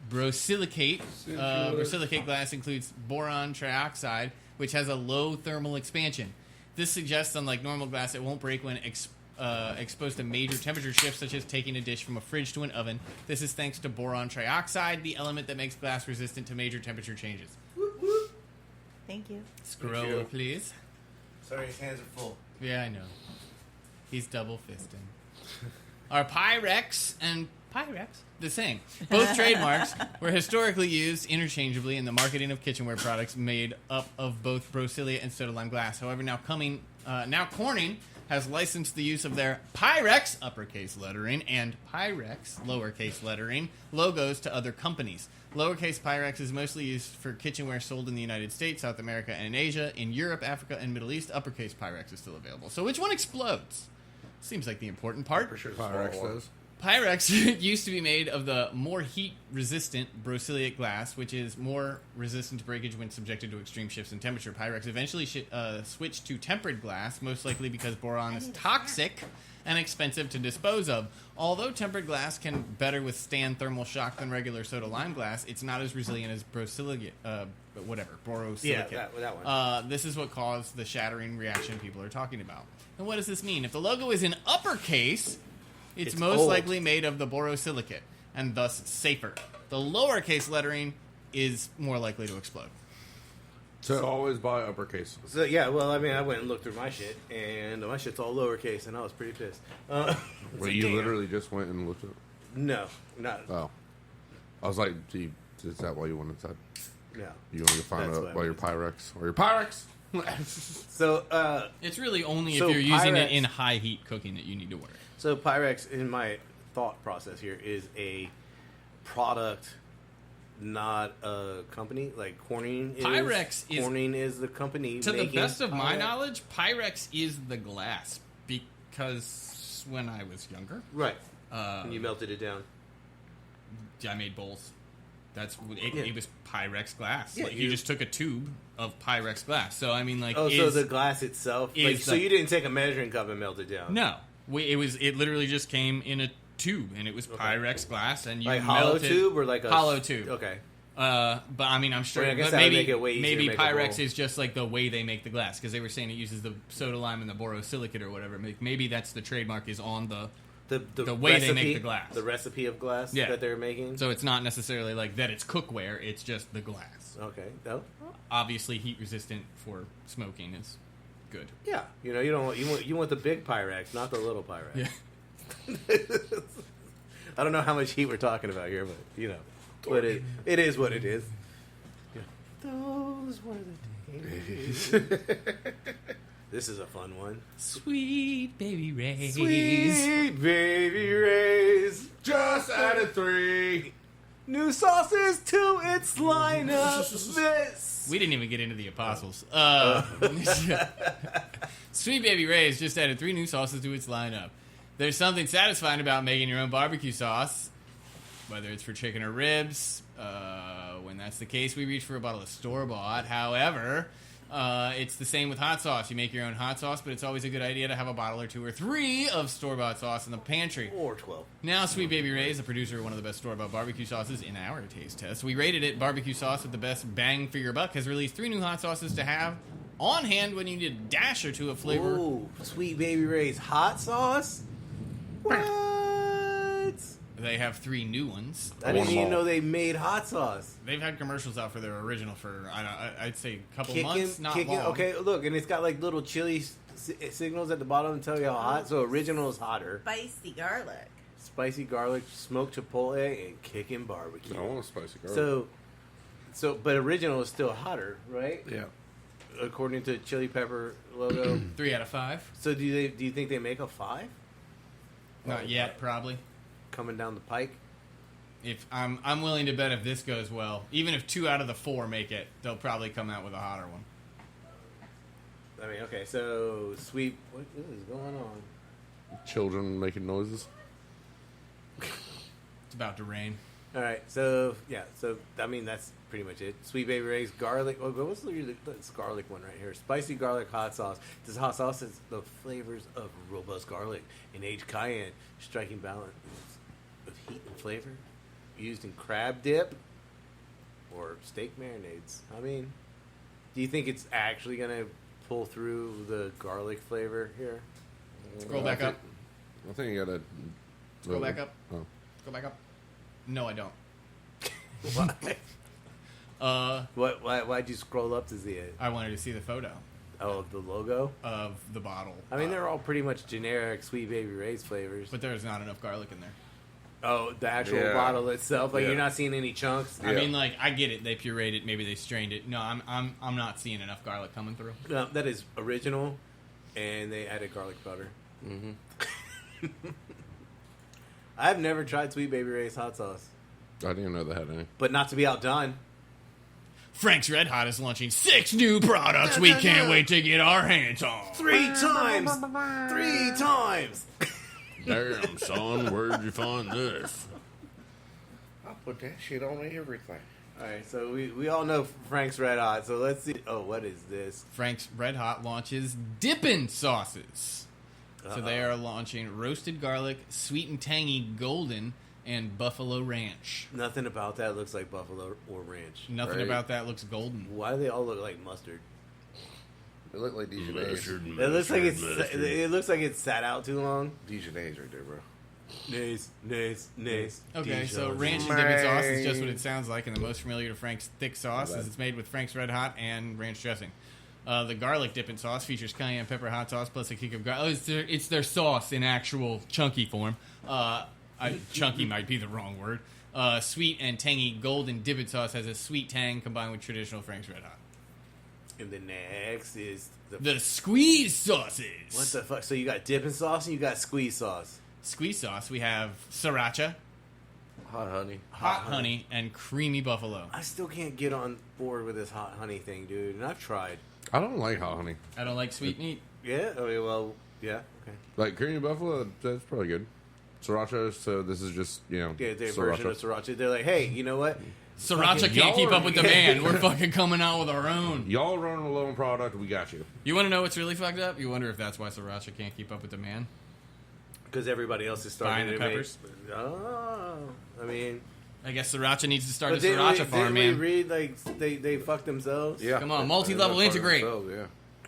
borosilicate. Borosilicate glass includes boron trioxide, which has a low thermal expansion. This suggests, unlike normal glass, it won't break when exposed to major temperature shifts, such as taking a dish from a fridge to an oven. This is thanks to boron trioxide, the element that makes glass resistant to major temperature changes. Thank you. Scroll, please. Sorry, his hands are full. Yeah, I know. He's double fisting. Are Pyrex and Pyrex the same? Both trademarks were historically used interchangeably in the marketing of kitchenware products made up of both borosilicate and soda lime glass. However, now Corning has licensed the use of their Pyrex uppercase lettering and Pyrex lowercase lettering logos to other companies. Lowercase Pyrex is mostly used for kitchenware sold in the United States, South America, and Asia. In Europe, Africa, and Middle East, uppercase Pyrex is still available. So which one explodes? Seems like the important part. For sure, Pyrex does. Pyrex used to be made of the more heat-resistant borosilicate glass, which is more resistant to breakage when subjected to extreme shifts in temperature. Pyrex eventually switched to tempered glass, most likely because boron is toxic and expensive to dispose of. Although tempered glass can better withstand thermal shock than regular soda lime glass, it's not as resilient as borosilicate. Borosilicate. Yeah, that one. This is what caused the shattering reaction people are talking about. And what does this mean? If the logo is in uppercase, it's most old. likely made of the borosilicate, and thus safer. The lowercase lettering is more likely to explode. So always buy uppercase. So yeah, well, I mean, I went and looked through my shit, and my shit's all lowercase, and I was pretty pissed. Wait, you literally just went and looked at it? No, not Oh. I was like, gee, is that why you went inside? no. You want to find That's out what I why your meant. Pyrex or your Pyrex? So It's really only So if you're using Pyrex- it in high heat cooking that you need to wear it. So Pyrex, in my thought process here, is a product, not a company. Like Corning is. Pyrex is- Corning is the company. To the making best of my Pyrex. knowledge, Pyrex is the glass because when I was younger, Right. And you melted it down. I made bowls. Yeah. It was Pyrex glass. Yeah, Like, you just took a tube of Pyrex glass. So I mean, like, Oh, so the glass itself. is Like, so the- you didn't take a measuring cup and melt it down. no, it literally just came in a tube, and it was Okay. Pyrex glass, and you Like hollow melted, tube or like a hollow tube. Okay. But I mean, I'm sure. I mean, I guess but that would maybe make it way easier maybe to make a Pyrex bowl. is just like the way they make the glass because they were saying it uses the soda lime and the borosilicate or whatever. Maybe that's the trademark is on the. The way they make the glass. The recipe of glass Yeah. that they're making. So it's not necessarily like that. It's cookware. It's just the glass. Okay. No. Obviously, heat resistant for smoking is good. Yeah, you know, you want the big Pyrex, not the little Pyrex. Yeah. I don't know how much heat we're talking about here, but you know, but it is what it is. Yeah. Those were the days. This is a fun one. Sweet baby Ray's. Sweet baby Ray's Just added 3 new sauces to its lineup. This. We didn't even get into the apostles. Sweet Baby Ray's just added 3 new sauces to its lineup. There's something satisfying about making your own barbecue sauce, whether it's for chicken or ribs. When that's the case, we reach for a bottle of store-bought. However, it's the same with hot sauce. You make your own hot sauce, but it's always a good idea to have a bottle or 2 or 3 of store-bought sauce in the pantry. Or 12. Now, Sweet Baby Ray's, the producer of one of the best store-bought barbecue sauces in our taste test. We rated it barbecue sauce with the best bang for your buck. Has released 3 new hot sauces to have on hand when you need a dash or 2 of flavor. Ooh, Sweet Baby Ray's hot sauce? What? They have 3 new ones. I didn't even know they made hot sauce. They've had commercials out for their original for I'd say a couple months, not long. Okay, look, and it's got like little chili signals at the bottom to tell you how hot. So original is hotter. Spicy garlic. Spicy garlic, smoked chipotle, and kickin' barbecue. I want a spicy garlic. But original is still hotter, right? Yeah. According to Chili Pepper logo. 3 out of 5. So do you think they make a 5 Not yet, probably. coming down the pike? If I'm willing to bet if this goes well, even if 2 out of the 4 make it, they'll probably come out with a hotter one. I mean, okay, so sweet. What is going on? Children making noises. It's about to rain. All right, so yeah, so I mean that's pretty much it. Sweet Baby Ray's garlic. Oh, what's this garlic one right here? Spicy garlic hot sauce. This hot sauce is the flavors of robust garlic and aged cayenne, striking balance of heat and flavor. Used in crab dip or steak marinades. I mean, do you think it's actually gonna pull through the garlic flavor here? Scroll back up. I think you gotta Scroll back up. Oh. Go back up. No, I don't. Why? Why'd you scroll up to see it? I wanted to see the photo Oh, the logo. of the bottle. I mean, they're all pretty much generic Sweet Baby Ray's flavors. But there's not enough garlic in there. Oh, the actual Yeah. bottle itself. Like Yeah. you're not seeing any chunks. I Yeah. mean, like, I get it. They pureed it. Maybe they strained it. No, I'm not seeing enough garlic coming through. No, that is original, and they added garlic powder. Mm-hmm. I've never tried Sweet Baby Ray's hot sauce, I didn't even know they had any. but not to be outdone. Frank's Red Hot is launching 6 new products we can't wait to get our hands on. 3 times. 3 times. Damn, son, where'd you find this? I'll put that shit on everything. All right, so we all know Frank's Red Hot. So let's see. Oh, what is this? Frank's Red Hot launches dippin' sauces. So they are launching roasted garlic, sweet and tangy golden, and buffalo ranch. Nothing about that looks like buffalo or ranch. Nothing Right. about that looks golden. Why do they all look like mustard? They look like Dijonnaise. It looks like it's sat out too long. Dijonnaise right there, bro. Nays. Okay, so Dijon. ranch and dipping sauce is just what it sounds like, and the most familiar to Frank's thick sauce is it's made with Frank's Red Hot and ranch dressing. The garlic dipping sauce features cayenne pepper hot sauce plus a kick of garlic. Oh, it's their sauce in actual chunky form. Chunky might be the wrong word. Sweet and tangy golden dipping sauce has a sweet tang combined with traditional Frank's Red Hot. And the next is The squeeze sauces. what the fuck? So you got dipping sauce and you got squeeze sauce. Squeeze sauce, we have sriracha, Hot honey. hot honey, and creamy buffalo. I still can't get on board with this hot honey thing, dude. And I've tried. I don't like hot honey. I don't like sweet meat. Yeah. Okay. Well. Yeah. Okay. Like creamy buffalo, that's probably good. Sriracha, so this is just, Yeah. Their version of sriracha. They're like, hey, you know what? Sriracha Fucking can't keep y'all up with demand. We're fucking coming out with our own. Y'all running low on product, we got you. You want to know what's really fucked up? You wonder if that's why Sriracha can't keep up with demand? Because everybody else is starting Buying the to make- peppers? Oh. I mean. I guess Sriracha needs to start a But didn't Sriracha we, farm, didn't man. we read like they fucked themselves? Yeah. Come on, multi-level integrate. Yeah.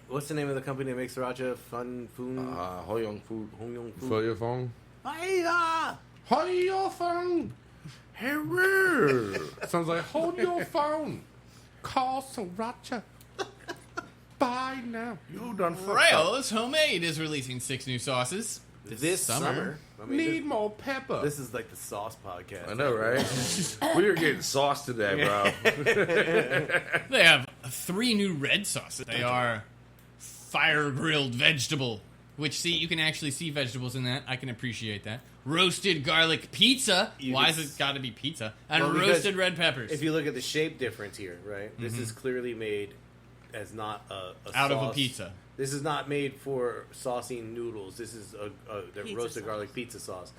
What's the name of the company that makes sriracha? Fun Food. Hoyong food. Hongyong Food. Fill your phone. Hiya! Hold your phone. Hello. Sounds like hold your phone. Call Sriracha. Buy now. You done fucked up. Rails Homemade is releasing 6 new sauces This summer. I mean, Need more pepper. this is like the sauce podcast. I know, right? We are getting sauce today, bro. They have 3 new red sauces. They are fire-grilled vegetable, which, see, you can actually see vegetables in that. I can appreciate that. Roasted garlic pizza. Why has it got to be pizza? And Well, because roasted red peppers. If you look at the shape difference here, right? This is clearly made as not a Out sauce. of a pizza. This is not made for saucing noodles. This is the Pizza roasted sauce. garlic pizza sauce.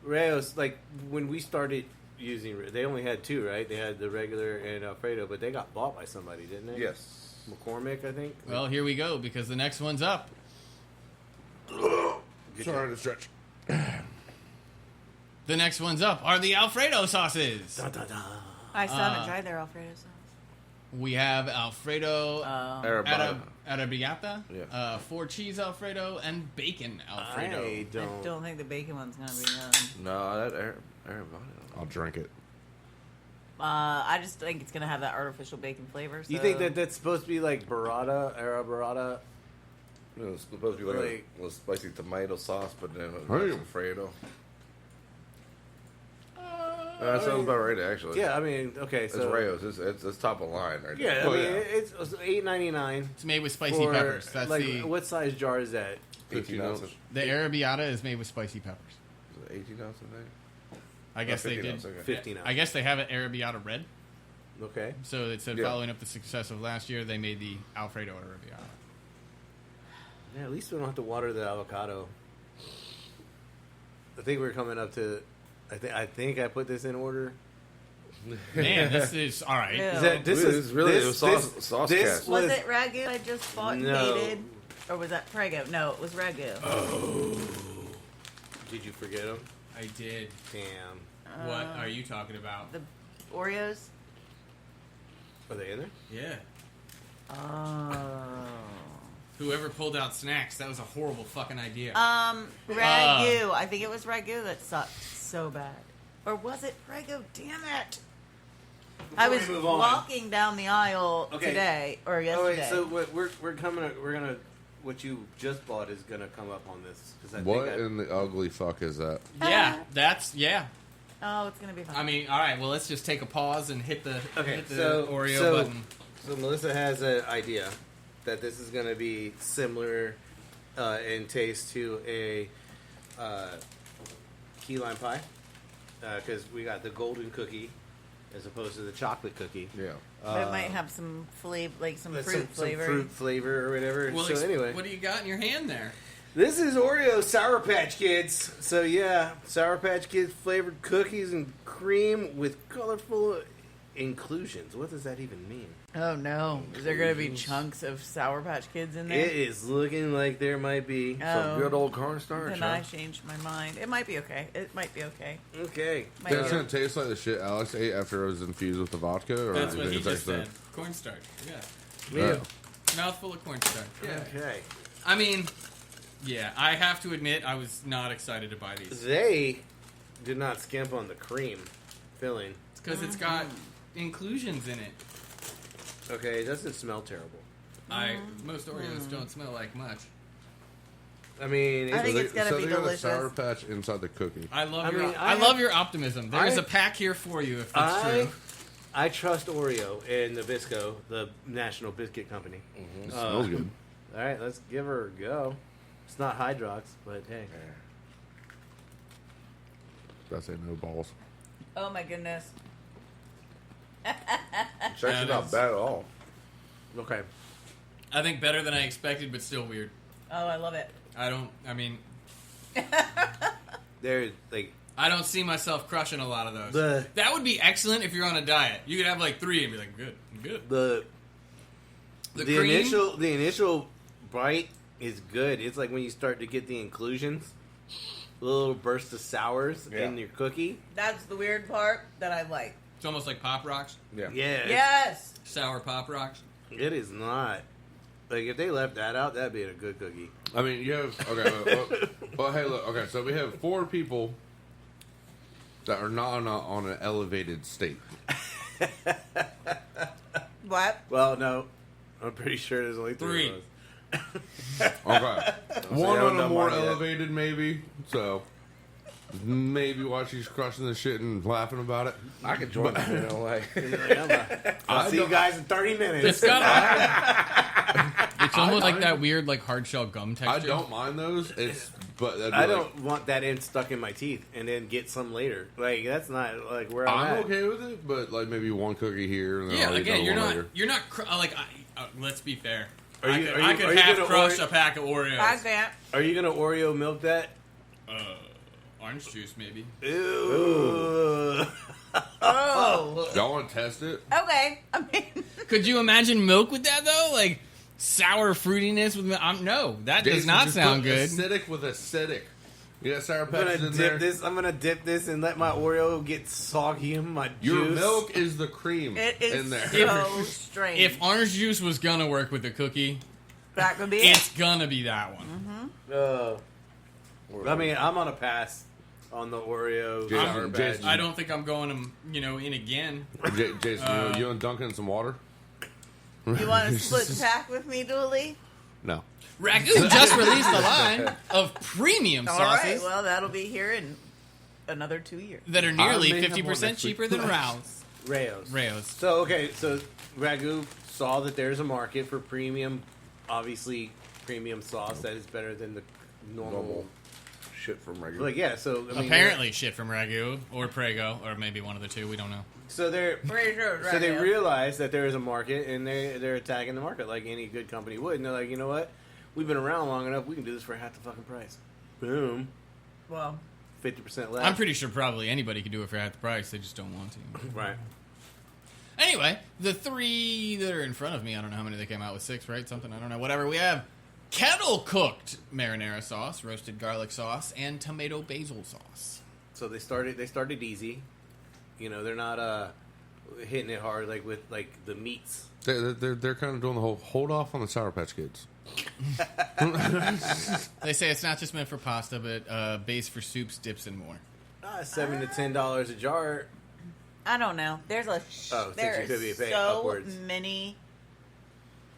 Rayo's, like, when we started using, they only had 2, right? They had the regular and Alfredo, but they got bought by somebody, didn't they? Yes. McCormick, I think. Well, here we go, because the next one's up. Sorry to stretch. The next one's up are the Alfredo sauces. Dun, dun, dun. I still haven't tried their Alfredo sauce. We have Alfredo Arrabbiata. Arrabbiata, Yeah. 4 cheese Alfredo, and bacon Alfredo. I I don't. don't think the bacon one's gonna be good. No, that Arrabbiata. I'll drink it. I just think it's gonna have that artificial bacon flavor. So. You think that that's supposed to be like burrata, burrata? You know, it's supposed to be like a little spicy tomato sauce, but then it's Hey. Alfredo. That sounds about right, actually. Yeah, I mean, okay, It's so Rayo's. It's top of line right yeah, there. I Oh, mean, yeah. it's $8.99. It's made with spicy for, peppers. That's like, the what size jar is that? 18 ounces. the Arrabbiata is made with spicy peppers. Is it 18 ounces, I think? I guess they 15 did. ounces, okay. 15 ounces. I guess they have it Arrabbiata red. Okay. So it said Yeah. following up the success of last year, they made the Alfredo Arrabbiata. Yeah, at least we don't have to water the avocado. I think we're coming up to. I think I put this in order. Man, this is all right. Yeah. Is that This is really a sauce cast. Was it Ragu I just bought and No. hated? Or was that Prego? No, it was Ragu. Did you forget them? I did. Damn. What are you talking about? The Oreos? Are they in there? Yeah. Oh. Whoever pulled out snacks, that was a horrible fucking idea. Ragu. I think it was Ragu that sucked so bad. Or was it Prego? Damn it. I was we move on. walking down the aisle Okay. today or Oh yesterday. wait, so we're gonna what you just bought is gonna come up on this because What in the ugly fuck is that? yeah, that's Oh, it's gonna be fun. I mean, all right. Well, let's just take a pause and hit the Oreo button. So Melissa has an idea that this is gonna be similar in taste to a key lime pie because we got the golden cookie as opposed to the chocolate cookie. Yeah. but it might have some flavor, like some Some fruit flavor. fruit flavor or whatever. Well, so anyway, what do you got in your hand there? this is Oreo Sour Patch Kids. So yeah, Sour Patch Kids flavored cookies and cream with colorful inclusions. What does that even mean? Oh no! Is there gonna be chunks of Sour Patch Kids in there? It is looking like there might be. Some good old cornstarch, Then huh? I changed my mind. It might be okay. It might be okay. Okay. Might It's be gonna taste like the shit Alex ate after it was infused with the vodka, or That's do you what think he it's just actually- said. Cornstarch. Yeah. Yeah. Mouthful of cornstarch. Yeah. Okay. I mean, yeah. I have to admit, I was not excited to buy these. They did not skimp on the cream filling. It's because it's got inclusions in it. Okay, it doesn't smell terrible. Most Oreos don't smell like much. I mean, I think it's gonna so be they got a delicious. Sour Patch inside the cookie. I love I your mean, I I love your optimism. There's I- a pack here for you if that's true. I trust Oreo and Nabisco, the National Biscuit Company. It smells good. All right, let's give her a go. It's not Hydrox, but hey. I say no balls. Oh my goodness! It's actually not bad at all. Okay. I think better than I expected, but still weird. Oh, I love it. I mean, They're like I don't see myself crushing a lot of those. The- That would be excellent if you're on a diet. You could have like 3 and be like, good, I'm good. the cream, initial bite is good. It's like when you start to get the inclusions, a little burst of sours in your cookie. That's the weird part that I like. it's almost like Pop Rocks, Yeah. Yeah. Yes. sour Pop Rocks. It is not. Like, if they left that out, that'd be a good cookie. I mean, you have okay. Well, hey, look. Okay, so we have 4 people that are not on an elevated state. What? Well, no. I'm pretty sure there's only 3 of us. Okay. One haven't on a done more mine yet. elevated, maybe. So maybe while she's crushing the shit and laughing about it. I could join. Like I'll see you guys in 30 minutes. It's got it's almost like that weird, like hard shell gum texture. I don't mind those. But that'd be I like, don't want that stuck in my teeth and then get some later. Like that's not like where I'm I'm at. okay with it, but like maybe one cookie here and then Yeah, I'll eat again, another you're one not later. like let's be fair. Are you- I are could you half gonna crush order- a pack of Oreos. I can't. Are you gonna Oreo milk that? Orange juice, maybe. Ew. Oh. Y'all want to test it? Okay. I mean, Could you imagine milk with that though? Like sour fruitiness with milk? No, that does Jason, not just sound put good. acidic with acidic. You got sour I'm gonna peppers in dip there. this. I'm gonna dip this and let my Oreo get soggy in my Your juice. milk is the cream it is in there. so strange. If orange juice was gonna work with a cookie, that could be it's it. gonna be that one. I mean, I'm on a pass on the Oreo. Jason, Sour Patch. Jason. I don't think I'm going in again. Jason, you and Duncan in some water? You want to split the pack with me, Dooley? No. Ragu just released a line of premium All right. sauces Well, that'll be here in another 2 years. that are nearly I may have one 50% next week. cheaper than Rao's. Raos. So Ragu saw that there's a market for premium, obviously premium sauce that is better than the normal. shit from regular. Like yeah, so I mean, apparently shit from Ragu or Prego or maybe one of the two. We don't know. so they're Pretty sure it's so they Ragu. realize that there is a market and they're attacking the market like any good company would. And they're like, you know what? We've been around long enough. We can do this for half the fucking price. Boom, Well, 50% less. I'm pretty sure probably anybody could do it for half the price. They just don't want to. right. Anyway, the 3 that are in front of me, I don't know how many they came out with. 6, right? Something, I don't know. Whatever. We have kettle cooked marinara sauce, roasted garlic sauce, and tomato basil sauce. So they started easy. You know, they're not hitting it hard like with like the meats. They're kind of doing the whole hold off on the Sour Patch Kids. They say it's not just meant for pasta, but base for soups, dips, and more. $7 to $10 a jar. I don't know. There's a since there you could be is paying so upwards. many.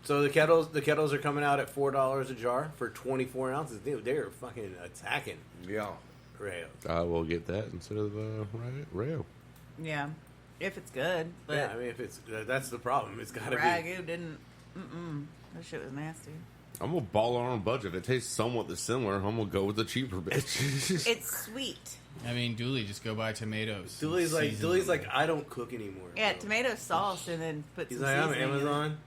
So the kettles are coming out at $4 a jar for 24 ounces. Dude, they're fucking attacking Yeah. Rayo. I will get that instead of Rayo. Yeah, if it's good. But Yeah, I mean, if it's that's the problem. It's got to be. Ragu didn't. That shit was nasty. I'm gonna ball on our own budget. It tastes somewhat similar. I'm gonna go with the cheaper bitch. It's sweet. I mean, Dooley, just go buy tomatoes. Dooley's Season like, them. I don't cook anymore. Yeah, bro. tomato sauce and then put He's some like, I'm seasoning in it. Amazon,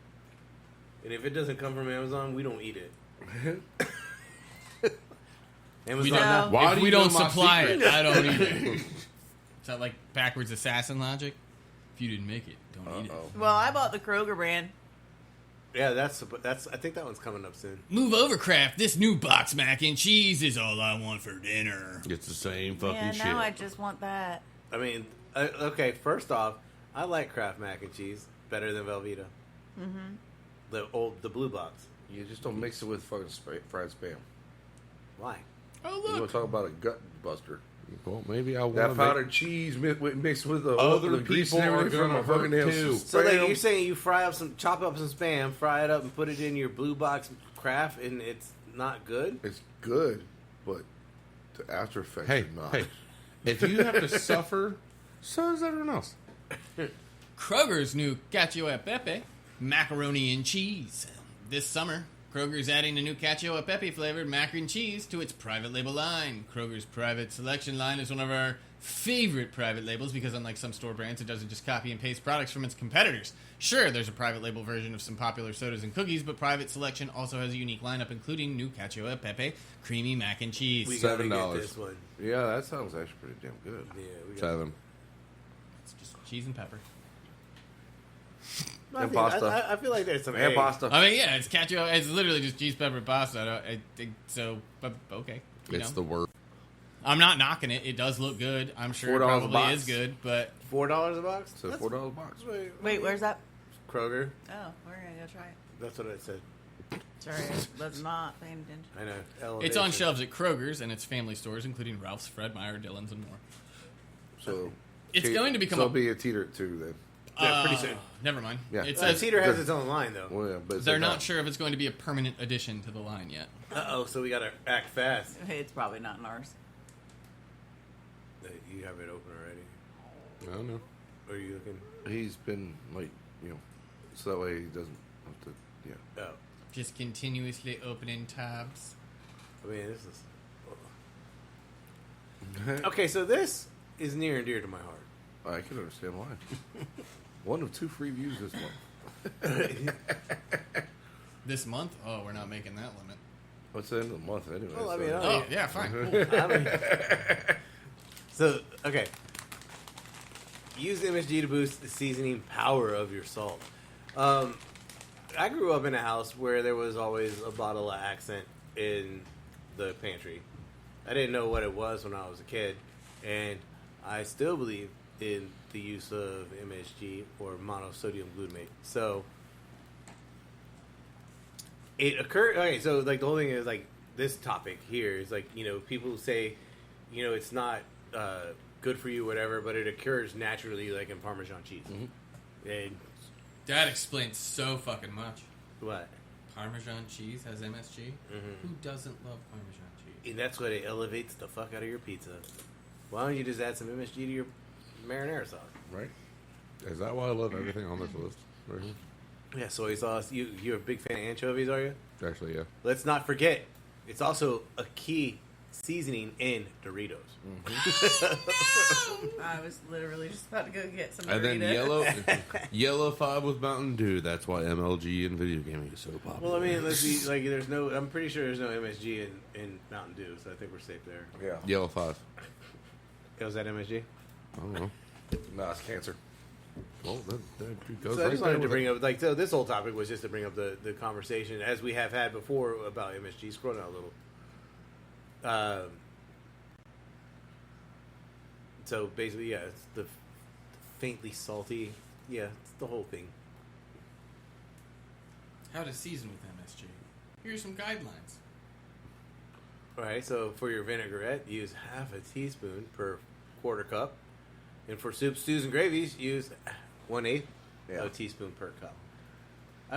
and if it doesn't come from Amazon, we don't eat it. Amazon. We don't, No. Why if do we you don't know my supply secret? it, I don't eat it. Is that like backwards assassin logic? If you didn't make it, don't eat it. Well, I bought the Kroger brand. Yeah, that's. I think that one's coming up soon. Move over, Kraft. This new box mac and cheese is all I want for dinner. It's the same fucking Yeah, shit. now I just want that. I mean, okay. First off, I like Kraft mac and cheese better than Velveeta. The blue box. You just don't mix it with fucking fried spam. Why? Oh, You want look. to talk about a gut buster? Well, maybe I want That powdered cheese mixed with the Other the grease people and are everything from gonna a fucking hurt damn too. So like spam. you're saying you chop up some spam, fry it up, and put it in your blue box Kraft, and it's not good. It's good, but the after effects Hey, are not. hey, if you have to suffer, so does everyone else. Kroger's new Cacio e Pepe macaroni and cheese. This summer, Kroger's adding a new Cacio e Pepe flavored mac and cheese to its private label line. Kroger's private selection line is one of our favorite private labels because unlike some store brands, it doesn't just copy and paste products from its competitors. Sure, there's a private label version of some popular sodas and cookies, but private selection also has a unique lineup including new Cacio e Pepe creamy mac and cheese. We gotta $7. get this one. Yeah, that sounds actually pretty damn good. Yeah, we got. 7. It's just cheese and pepper. And pasta. I feel like there's some And egg. pasta. I mean, yeah, it's Cacio. It's literally just cheese, pepper, pasta. I think so, but okay. You It's know. the worst. I'm not knocking it. It does look good. I'm sure it $4 a probably box. is good, but $4 a box. So $4 a box. Wait, where's that? Kroger. Oh, we're gonna go try it. That's what I said. Sorry, I was not paying attention. I know. it's on Elevation. shelves at Kroger's and its family stores, including Ralph's, Fred Meyer, Dillon's, and more. So It's going to become so a- be a teeter too then. Yeah, pretty soon. Never mind. Yeah. It says Cedar has its own line, though. Well, yeah, but they're not sure if it's going to be a permanent addition to the line yet. So we gotta act fast. It's probably not in ours. You have it open already. I don't know. Or are you looking? He's been like, so that way he doesn't have to. Yeah. Oh, Just continuously opening tabs. I mean, this is okay. So this is near and dear to my heart. I can understand why. One of 2 free views this month. This month? Oh, we're not making that limit. What's the end of the month anyway? Well, I so- mean, Oh, yeah, fine. Cool. I mean, so okay. Use MSG to boost the seasoning power of your salt. I grew up in a house where there was always a bottle of Accent in the pantry. I didn't know what it was when I was a kid, and I still believe in the use of MSG or monosodium glutamate. So it occurred. Okay, so like the whole thing is like this topic here is like people say it's not good for you, whatever, but it occurs naturally like in Parmesan cheese. Mm-hmm. And That explains so fucking much. what? Parmesan cheese has MSG? Who doesn't love Parmesan cheese? And that's what it elevates the fuck out of your pizza. Why don't you just add some MSG to your marinara sauce? Right? Is that why I love everything on this list? Right here? Yeah, soy sauce. You're a big fan of anchovies, are you? Actually, yeah. Let's not forget, it's also a key seasoning in Doritos. I was literally just about to go get some. And then Doritos. yellow 5 with Mountain Dew. That's why MLG in video gaming is so popular. Well, I mean, let's see. Like, I'm pretty sure there's no MSG in Mountain Dew, so I think we're safe there. Yeah. Yellow 5. Was that MSG? I don't know. No, it's cancer. Well, that goes So I right just there wanted to with bring it. up, like, so this whole topic was just to bring up the conversation, as we have had before, about MSG. Scroll down a little. So basically, yeah, it's the faintly salty. Yeah, it's the whole thing. How to season with MSG. Here's some guidelines. All right, so for your vinaigrette, use half a teaspoon per quarter cup. And for soups, stews, and gravies, use 1/8 of a teaspoon per cup.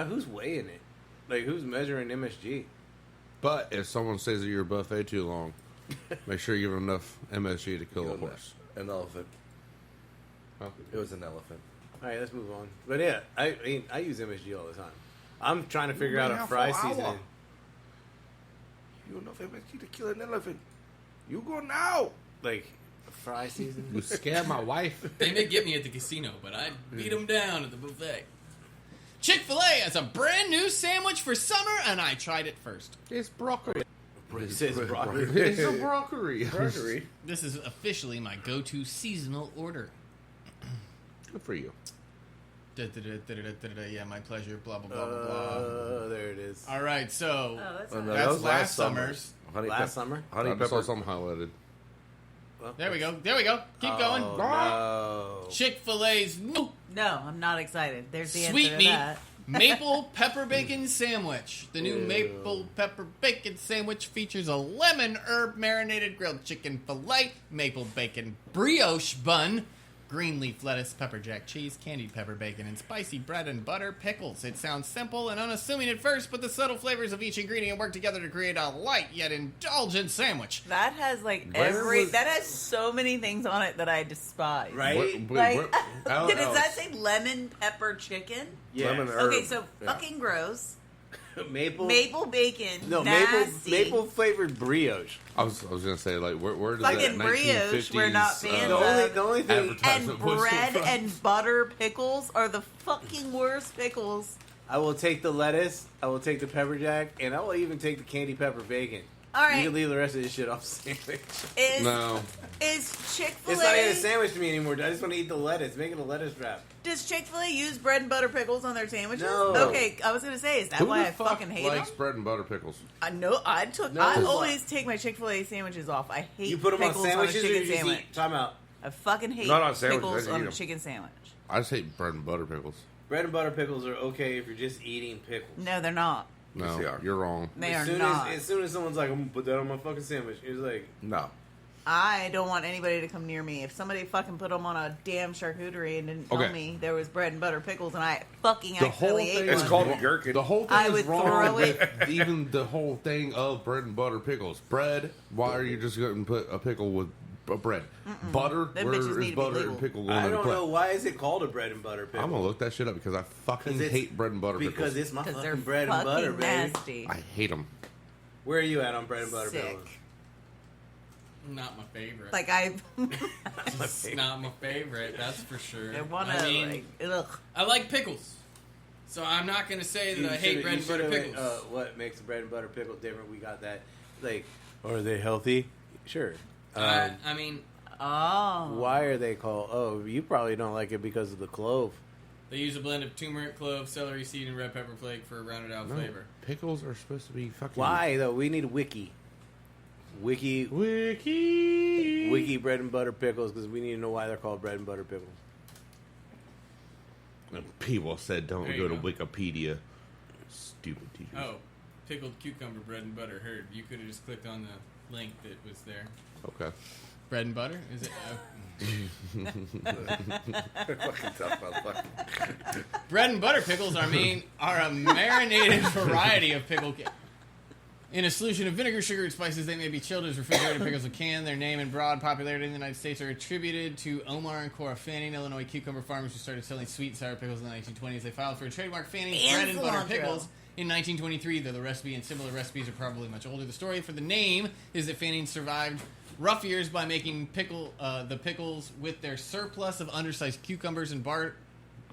Who's weighing it? Like, who's measuring MSG? But if someone stays at your buffet too long, make sure you give them enough MSG to kill a horse. An elephant. Huh? It was an elephant. All right, let's move on. But yeah, I mean, I use MSG all the time. I'm trying to figure out a fry seasoning. You enough MSG to kill an elephant. You go now. Like, a fry seasoning? You scared my wife. They may get me at the casino, but I'd beat them down at the buffet. Chick-Fil-A has a brand new sandwich for summer, and I tried it first. It's broccoli. It says broccoli. It's a broccoli. Broccoli. This is officially my go-to seasonal order. Good for you. Yeah, my pleasure, blah, blah, blah, blah, blah. There it is. All right, so Oh, that's Oh, not no, That's that was last last summer. summer's. Honey Last summer? Honey I just saw pepper. something highlighted. Well, There we go. There we go. Keep going. No. Chick-fil-A's new No, I'm not excited. There's the sweet answer to meat that. maple pepper bacon sandwich. The new maple pepper bacon sandwich features a lemon herb marinated grilled chicken fillet, maple bacon brioche bun, green leaf lettuce, pepper jack cheese, candied pepper bacon, and spicy bread and butter pickles. It sounds simple and unassuming at first, but the subtle flavors of each ingredient work together to create a light yet indulgent sandwich. That has like Where was- that has so many things on it that I despise. Right? Like, Al- does that Alex. say lemon pepper chicken? Yeah. Lemon herb. Okay, so Yeah. fucking gross. Maple? Maple bacon. No, nasty. maple flavored brioche. I was gonna say, like, where does Fucking that brioche, we're not fans The of. only thing... And advertisement was bread from- and butter pickles are the fucking worst pickles. I will take the lettuce, I will take the pepper jack, and I will even take the candy pepper bacon. All right. You can leave the rest of this shit off the sandwich. No. Is Chick-fil-A... It's not even a sandwich to me anymore. I just want to eat the lettuce. Make it a lettuce wrap. Does Chick-fil-A use bread and butter pickles on their sandwiches? No. Okay, I was gonna say, is that Who why the I fuck fucking hate them? likes bread and butter pickles? I know. I No. always take my Chick-fil-A sandwiches off. I hate You put them on pickles sandwiches on a or chicken you just sandwich. eat? Time out. I fucking hate Not on sandwiches, I pickles just on eat a 'em. chicken sandwich. I just hate bread and butter pickles. Bread and butter pickles are okay if you're just eating pickles. No, they're not. No, Yes, they are. you're wrong. They as are soon not. As soon as someone's like, I'm gonna put that on my fucking sandwich, it's like, No. I don't want anybody to come near me. If somebody fucking put them on a damn charcuterie and didn't tell me there was bread and butter pickles and I fucking accidentally ate It's one, called a Gerkin. The whole I thing would is wrong throw with it. even the whole thing of bread and butter pickles. Bread, why are you just going to put a pickle with bread? Butter, Them where bitches need is to be butter legal. and pickle going I into don't play? know why is it called a bread and butter pickle. I'm going to look that shit up because I fucking hate bread and butter because pickles. it's my because fucking they're bread and fucking butter, baby. nasty. I hate them. Where are you at on bread and butter Sick. pickles? Not my favorite. Like I, It's not my favorite, that's for sure. I want to I mean, like, ugh. I like pickles. So I'm not going to say that I hate bread and butter pickles. What makes a bread and butter pickle different? We got that. Like, are they healthy? Sure. I mean, Oh, Why are they called? Oh, you probably don't like it because of the clove. they use a blend of turmeric, clove, celery seed, and red pepper flake for a rounded out flavor. Pickles are supposed to be fucking... Why though? We need wiki Wiki. bread and butter pickles because we need to know why they're called bread and butter pickles. People said don't There go you to go. Wikipedia. Stupid teachers. Oh, pickled cucumber bread and butter. Heard. You could have just clicked on the link that was there. Okay. Bread and butter? Is it? Fucking tough motherfucker. Bread and butter pickles are a marinated variety of pickle. In a solution of vinegar, sugar, and spices, they may be chilled as refrigerated pickles of can. Their name and broad popularity in the United States are attributed to Omar and Cora Fanning, Illinois cucumber farmers who started selling sweet and sour pickles in the 1920s. They filed for a trademark Fanning's And bread and butter cilantro. pickles in 1923, though the recipe and similar recipes are probably much older. The story for the name is that Fanning survived rough years by making the pickles with their surplus of undersized cucumbers and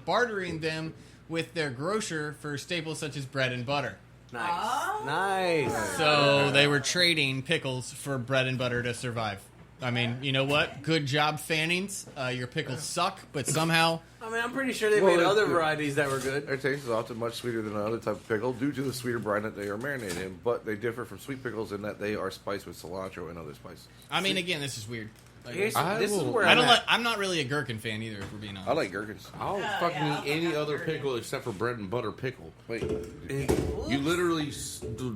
bartering them with their grocer for staples such as bread and butter. Nice, Oh. nice. So they were trading pickles for bread and butter to survive. I mean, you know what? Good job, Fannings. Your pickles suck, but somehow... I mean, I'm pretty sure they Well, made it- other it- varieties that were good. Their taste is often much sweeter than another type of pickle due to the sweeter brine that they are marinated in, but they differ from sweet pickles in that they are spiced with cilantro and other spices. I mean, again, this is weird. Like, Here's- I this is will- where I I'm don't at. like. I'm not really a gherkin fan either, if we're being honest. I like gherkins. I'll Oh, fucking yeah, eat any I'll other fucking pickle except for bread and butter pickle. Wait, You literally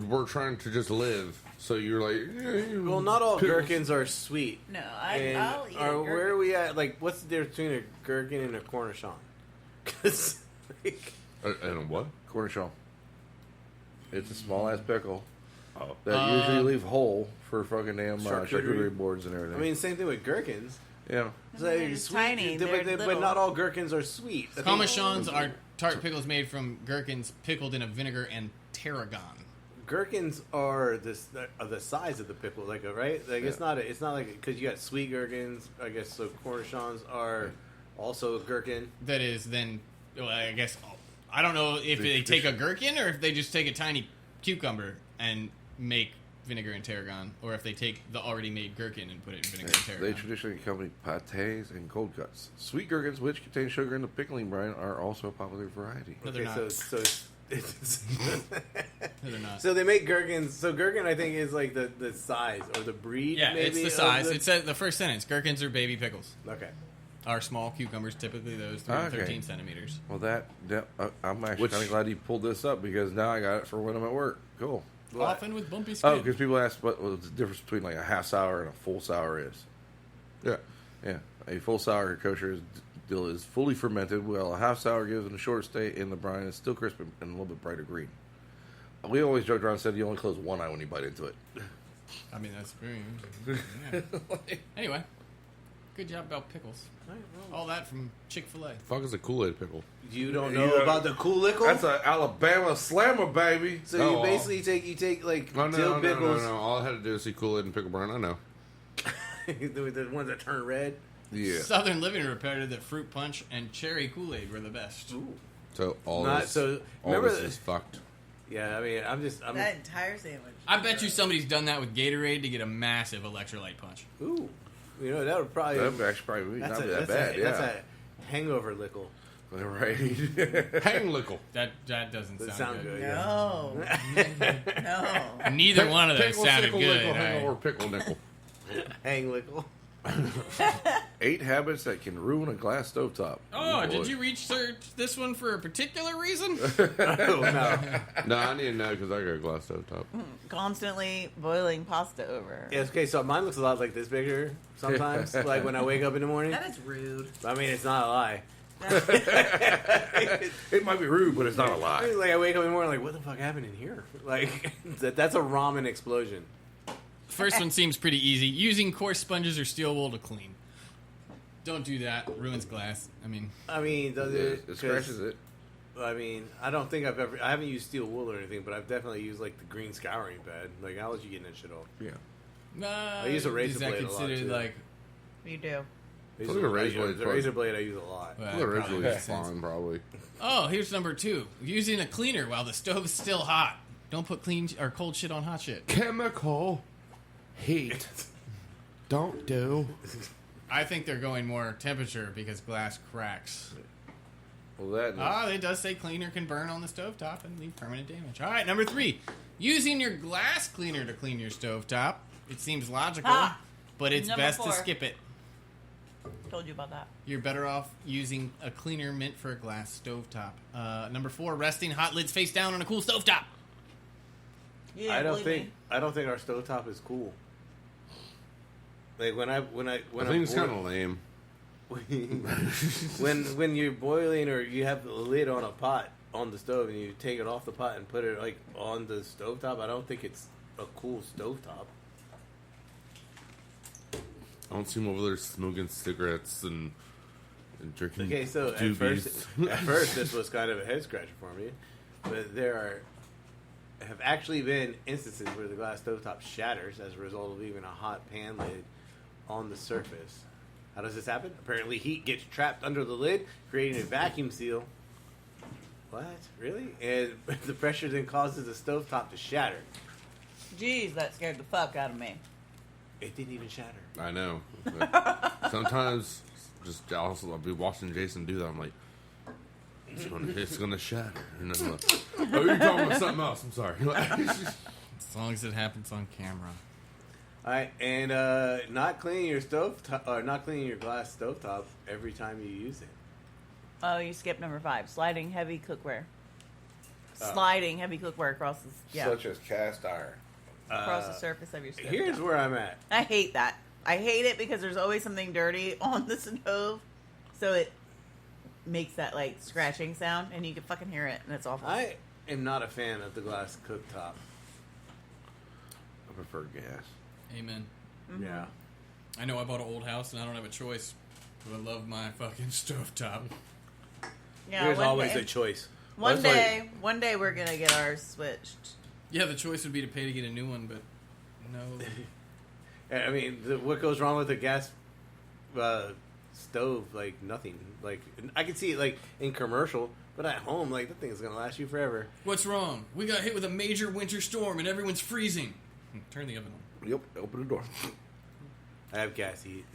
were trying to just live, so you're like... Well, not all pickles. gherkins are sweet. No, And I'll eat a where are we at? Like, what's the difference between a gherkin and a cornichon? 'Cause, like, And what? cornichon. It's a small ass pickle Oh. that usually leave whole for fucking damn Charcuterie. charcuterie boards and everything. I mean, same thing with gherkins. yeah. It's like They're sweet, tiny, but, they're but little. not all gherkins are sweet. I think- Comichons are tart pickles made from gherkins pickled in a vinegar and tarragon. Gherkins are the size of the pickle, like right? Like it's not like because you got sweet gherkins. I guess so. Cornichons are also a gherkin. That is then, well, I guess, I don't know if they take a gherkin or if they just take a tiny cucumber and make vinegar and tarragon, or if they take the already made gherkin and put it in vinegar and They tarragon. traditionally accompany pâtés and cold cuts. Sweet gherkins, which contain sugar in the pickling brine, are also a popular variety. No, they're Okay, not. so it's No, they're not. so they make gherkins. So gherkin, I think, is like the size or the breed. Yeah, maybe, it's the of size. It says the first sentence: gherkins are baby pickles. Okay. Are small cucumbers, typically those 3 to Okay. 13 centimeters. Well, I'm actually Which- kind of glad you pulled this up because now I got it for when I'm at work. Cool. What? Often with bumpy skin. Oh, because people ask what the difference between like a half sour and a full sour is. Yeah. Yeah, a full sour kosher is fully fermented, while a half sour gives it a short stay in the brine. It's still crisp and a little bit brighter green. We always joked around and said you only close one eye when you bite into it. I mean, that's very. Yeah. Anyway, good job about pickles. All that from Chick-Fil-A. Fuck is a Kool-Aid pickle? You don't know Yeah. about the coolickle? That's an Alabama slammer, baby. So Oh, you basically take like No, no, dill no, no, pickles, no. All I had to do is see Kool-Aid and pickle brine. I know. the ones that turn red. Yeah. Southern Living reported that fruit punch and cherry Kool-Aid were the best. So all Not- this, so, all remember this the- is fucked. Yeah, I mean, I'm that entire sandwich. I bet you somebody's done that with Gatorade to get a massive electrolyte punch. ooh, you know that would probably That would actually probably that's not a, be that that's bad. a, Yeah. that's a hangover lickle. Right. Hang lickle. That doesn't Doesn't sound good. No, no. Neither one of those Pickle, sounded sickle, good. Nickel, all right. hangover, pickle, nickel. Hang lickle. 8 habits that can ruin a glass stovetop. Oh, boy. did you research this one for a particular reason? Oh, no. No, I need to know because I got a glass stovetop. Constantly boiling pasta over. Yeah, okay, so mine looks a lot like this bigger sometimes. Like when I wake up in the morning. That is rude. I mean, it's not a lie. It might be rude, but it's not a lie. Like I wake up in the morning, like, what the fuck happened in here? Like that's a ramen explosion. First one seems pretty easy. Using coarse sponges or steel wool to clean. Don't do that. Ruins glass. I mean, Does It scratches it. I mean, I don't think I haven't used steel wool or anything, but I've definitely used like the green scouring pad. Like, how was you getting that shit off? Yeah. I use a razor is that blade a lot, considered too. like? You do. Look at a razor blade, The razor blade I use a lot. Well, The that probably originally makes is sense. fine, probably. Oh, here's number 2. Using a cleaner while the stove's still hot. Don't put clean or cold shit on hot shit. Chemical heat. Don't do. I think they're going more temperature because glass cracks. Well, that. It does say cleaner can burn on the stovetop and leave permanent damage. All right, number 3. Using your glass cleaner to clean your stovetop. It seems logical, but it's Number best 4. to skip it. Told you about that. You're better off using a cleaner meant for a glass stovetop. Number 4, resting hot lids face down on a cool stovetop. Yeah, I don't believe think our stovetop is cool. Like when I I think it's kind of lame. when you're boiling or you have the lid on a pot on the stove and you take it off the pot and put it like on the stovetop, I don't think it's a cool stovetop. I don't see him over there smoking cigarettes and drinking. Okay, so doobies. at first this was kind of a head scratcher for me, but have actually been instances where the glass stovetop shatters as a result of leaving a hot pan lid on the surface. How does this happen? Apparently heat gets trapped under the lid, creating a vacuum seal. What? Really? And the pressure then causes the stovetop to shatter. Jeez, that scared the fuck out of me. It didn't even shatter. I know. But sometimes, I'll be watching Jason do that. I'm like, it's gonna shatter. And I'm like, oh, you're talking about something else. I'm sorry. As long as it happens on camera. All right, and not cleaning your not cleaning your glass stovetop every time you use it. Oh, you skipped number 5. Sliding heavy cookware. Sliding heavy cookware across the Such as cast iron. across the surface of your stove. Here's where I'm at. I hate that. I hate it because there's always something dirty on the stove, so it makes that like scratching sound, and you can fucking hear it, and it's awful. I am not a fan of the glass cooktop. I prefer gas. Amen. Mm-hmm. Yeah. I know I bought an old house and I don't have a choice. But I love my fucking stovetop. Yeah, There's one always day, a choice. One That's day, one day we're gonna get ours switched. Yeah, the choice would be to pay to get a new one, but no. I mean, what goes wrong with a gas stove? Like nothing. Like I can see it like in commercial, but at home, like that thing is gonna last you forever. What's wrong? We got hit with a major winter storm and everyone's freezing. Turn the oven on. Yep, open the door. I have gas heat.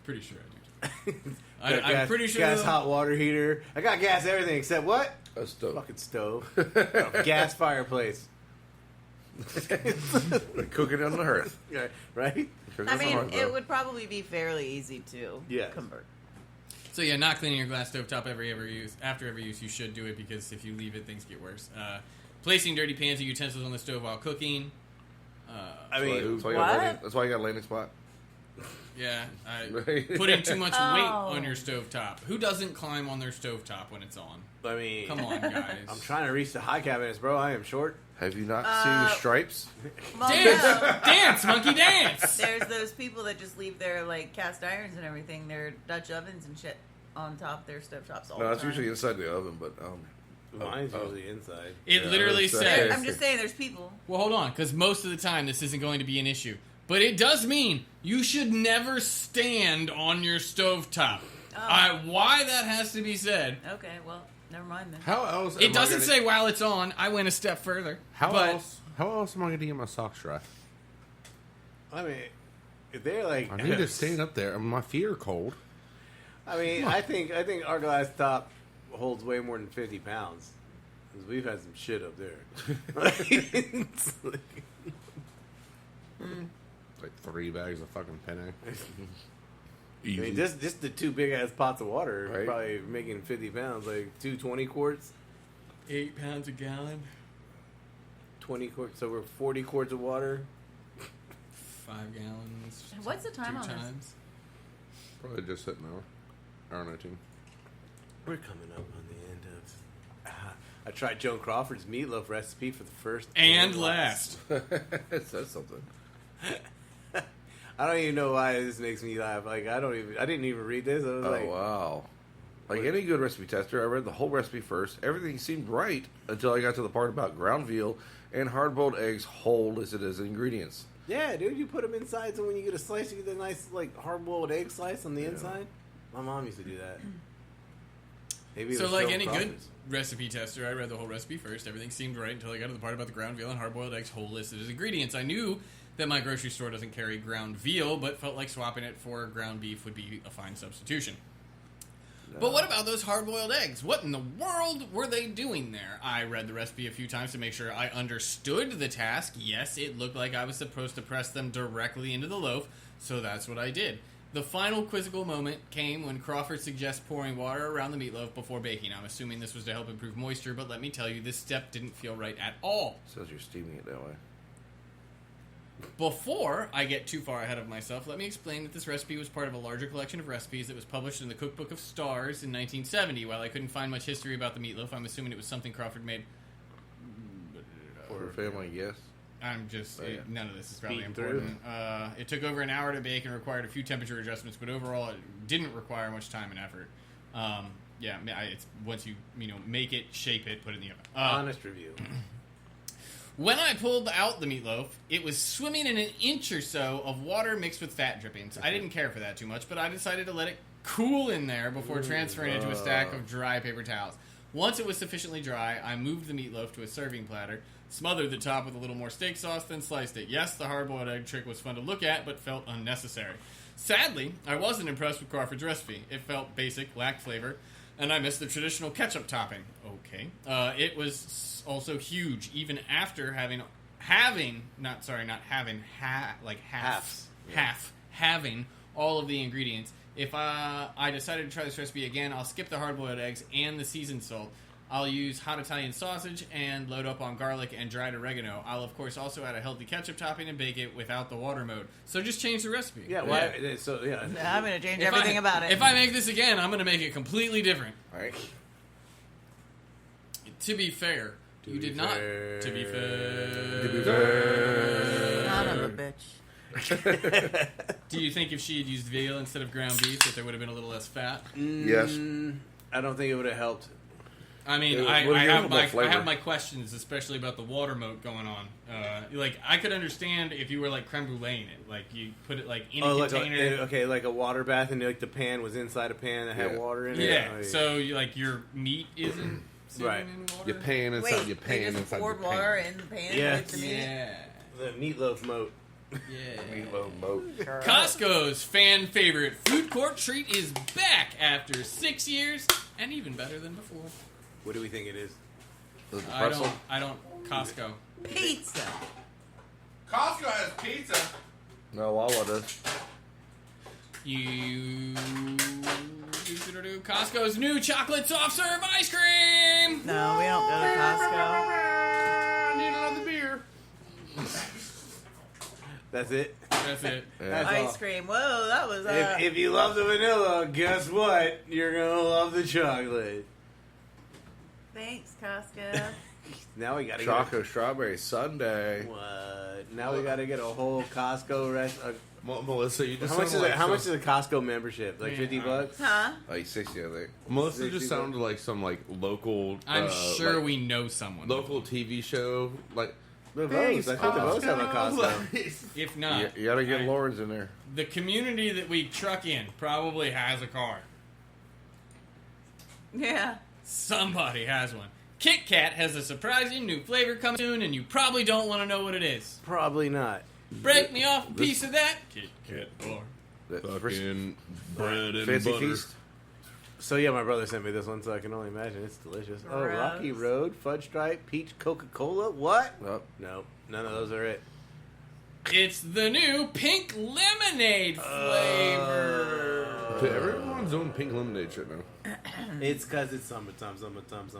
Pretty sure I do. Got I'm pretty sure. gas though- hot water heater. I got gas everything except what? A stove. Fucking stove. Gas fireplace. Cooking on the hearth. Yeah, right? Cooking I on the mean, hearth, it though. would probably be fairly easy to Yes. convert. So yeah, not cleaning your glass stovetop after every use. You should do it because if you leave it, things get worse. Placing dirty pans or utensils on the stove while cooking. I mean, That's why you got What? landing- that's why you got a landing spot. Yeah, Right. putting too much weight Oh. on your stovetop. Who doesn't climb on their stovetop when it's on? I mean, Come on, guys. I'm trying to reach the high cabinets, bro. I am short. Have you not seen the stripes? Well, Dance, no. dance, monkey, dance. There's those people that just leave their like cast irons and everything, their Dutch ovens and shit on top of their stovetops all No, the that's time. usually inside the oven, but Mine's oh. usually inside. It Yeah, literally that's- says. I'm just saying, there's people. Well, hold on, because most of the time this isn't going to be an issue. But it does mean you should never stand on your stovetop. Oh. Why that has to be said. Okay, well, never mind then. How else? It doesn't say while it's on. I went a step further. How but else? How else am I going to get my socks dry? I mean, if they're like, I need to stand up there. My feet are cold. I mean, I think our glass top holds way more than 50 pounds. Because we've had some shit up there. It's like- like 3 bags of fucking penne. I mean, just the 2 big ass pots of water, Right. probably making 50 pounds, like 2 20 quarts, 8 pounds a gallon. 20 quarts, so we're 40 quarts of water. 5 gallons. What's the time 2 on this? times. Probably just hit an hour 19. We're coming up on the end of. I tried Joan Crawford's meatloaf recipe for the first And last. It says something. I don't even know why this makes me laugh. Like I didn't even read this. I was Oh, like, wow. Like any good recipe tester, I read the whole recipe first. Everything seemed right until I got to the part about ground veal and hard-boiled eggs whole listed as ingredients. yeah, dude, you put them inside, so when you get a slice, you get a nice like hard-boiled egg slice on the inside. My mom used to do that. Maybe it So, was like Joan any good Crawford's. recipe tester, I read the whole recipe first. Everything seemed right until I got to the part about the ground veal and hard-boiled eggs whole listed as ingredients. I knew that my grocery store doesn't carry ground veal, but felt like swapping it for ground beef would be a fine substitution. But what about those hard-boiled eggs? What in the world were they doing there? I read the recipe a few times to make sure I understood the task. Yes, it looked like I was supposed to press them directly into the loaf, so that's what I did. The final quizzical moment came when Crawford suggests pouring water around the meatloaf before baking. I'm assuming this was to help improve moisture, but let me tell you, this step didn't feel right at all. Says you're steaming it that way. Before I get too far ahead of myself, let me explain that this recipe was part of a larger collection of recipes that was published in the Cookbook of Stars in 1970. While I couldn't find much history about the meatloaf, I'm assuming it was something Crawford made. For family, yes. I'm just... Oh, yeah. None of this is probably Speeding through. important. It took over an hour to bake and required a few temperature adjustments, but overall it didn't require much time and effort. It's once you make it, shape it, put it in the oven. Honest review. When I pulled out the meatloaf, it was swimming in an inch or so of water mixed with fat drippings. I didn't care for that too much, but I decided to let it cool in there before transferring it to a stack of dry paper towels. Once it was sufficiently dry, I moved the meatloaf to a serving platter, smothered the top with a little more steak sauce, then sliced it. Yes, the hard-boiled egg trick was fun to look at, but felt unnecessary. Sadly, I wasn't impressed with Crawford's recipe. It felt basic, lacked flavor, and I missed the traditional ketchup topping. Okay. It was also huge, even after having all of the ingredients. If I decided to try this recipe again, I'll skip the hard-boiled eggs and the seasoned salt. I'll use hot Italian sausage and load up on garlic and dried oregano. I'll, of course, also add a healthy ketchup topping and bake it without the water mode. So just change the recipe. Yeah, why? So yeah, I'm going to change everything about it. If I make this again, I'm going to make it completely different. All right. To be fair, you did not. To be fair. Son of a bitch. Do you think if she had used veal instead of ground beef, that there would have been a little less fat? Yes. I don't think it would have helped. I mean, It I would give have it more I flavor. have my questions, especially about the water moat going on. Like, I could understand if you were like creme bruleeing it, like you put it like in a container. Like a water bath, and like the pan was inside a pan that had Yeah. water in it. Yeah, Like, so like your meat isn't sitting Right. in water. Your pan inside Wait, your they pan just inside poured your water pan. in the pan Yeah. with the meat? Yeah, the meatloaf moat. yeah. Meatloaf boat. Costco's fan favorite food court treat is back after 6 years, and even better than before. What do we think it is? The I pretzel. don't Costco. Pizza. Costco has pizza. No, Wawa does. Costco's new chocolate soft serve ice cream. No, we don't go to Costco. I need another beer. That's it. That's it. Yeah. That's all. Ice cream. Whoa, that was If you love the vanilla, guess what? You're gonna love the chocolate. Thanks, Costco. Now we gotta Choco strawberry sundae. get what? Now we gotta get a whole Costco rest. Melissa, you just How much sounded is it? like How some- much is a Costco membership? Like Yeah. $50? Huh? Like 60, I think. Melissa 60 just sounded like some like local. I'm sure like, we know someone. local TV show like. The Vogues. I think the Vogues have a Costco. If not, You gotta get I- Lauren's in there. the community that we truck in probably has a car. Yeah. Somebody has one. Kit Kat has a surprising new flavor coming soon, and you probably don't want to know what it is. Probably not. Break me off a piece of that. Kit Kat bar. Fucking bread and Fancy butter. feast. So yeah, my brother sent me this one, so I can only imagine it's delicious. Oh, Gross. Rocky Road, Fudge Stripe, Peach Coca-Cola. What? Nope. No, none of those are it. It's the new pink lemonade flavor. Everyone's doing pink lemonade shit now. It's because it's summertime.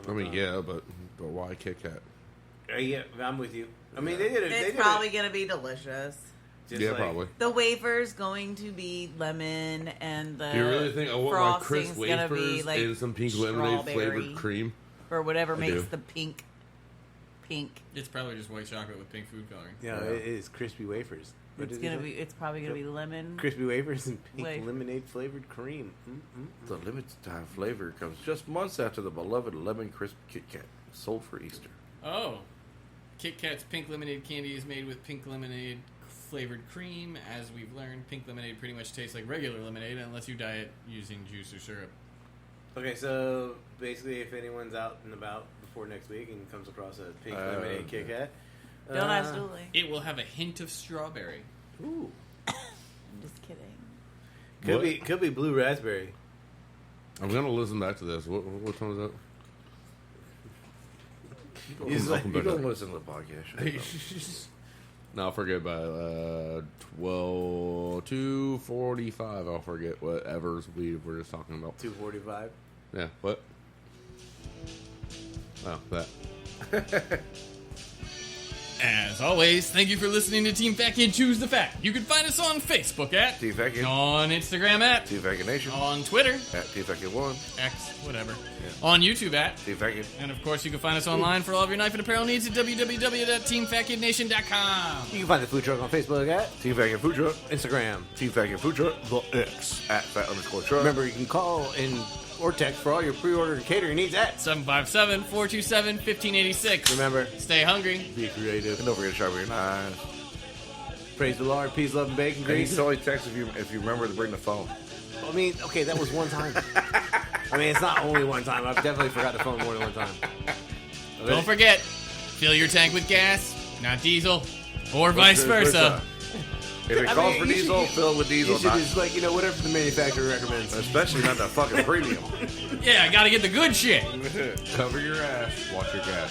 I mean, yeah, but why Kit Kat? Yeah, I'm with you. I mean, they did it. It's probably going to be delicious. Yeah, probably. The wafer's going to be lemon, and the Do you really think I want my crisp frosting's gonna be wafers like and some pink lemonade strawberry flavored cream? or whatever I makes do. the pink. It's probably just white chocolate with pink food coloring. Yeah, it is crispy wafers. What It's did you gonna say? be. It's probably gonna be lemon. Crispy wafers and pink Wait. lemonade flavored cream. The limited time flavor comes just months after the beloved lemon crisp Kit Kat, sold for Easter. Oh. Kit Kat's pink lemonade candy is made with pink lemonade flavored cream. As we've learned, pink lemonade pretty much tastes like regular lemonade unless you dye it using juice or syrup. Okay, so basically, if anyone's out and about before next week and comes across a pink lemonade Kit Kat, Don't absolutely. It will have a hint of strawberry. Ooh, I'm just kidding. could be blue raspberry. I'm gonna listen back to this. What time is that? He's like, You don't listen to the podcast. No, I'll forget by 2:45. I'll forget whatever's we were just talking about. 2:45. Yeah, what? Oh, that. As always, thank you for listening to Team Fat Kid Choose the Fat. You can find us on Facebook at Team Fat Kid. on Instagram at Team Fat Kid Nation. on Twitter, At Team Fat Kid 1. X, whatever, on YouTube at, Team Fat Kid. and of course you can find us online for all of your knife and apparel needs at www.teamfatkidnation.com. You can find the food truck on Facebook at Team Fat Kid Food Truck. Instagram. Team Fat Kid Food Truck. The X. At Fat_Truck. Remember, you can call in or text for all your pre-order and catering needs at. 757-427-1586. Remember, Stay hungry. be creative. And don't forget to sharpen your knives. Praise the Lord. Peace, love, and bacon And you grease. can only text if you remember to bring the phone. I mean, okay, that was one time. I mean, it's not only one time. I've definitely forgot the phone more than one time. Don't forget, fill your tank with gas, not diesel, or vice versa. If it calls for diesel, fill it with diesel. You should Not, just, like, whatever the manufacturer recommends. especially not the fucking premium. Yeah, gotta get the good shit. Cover your ass. Watch your gas.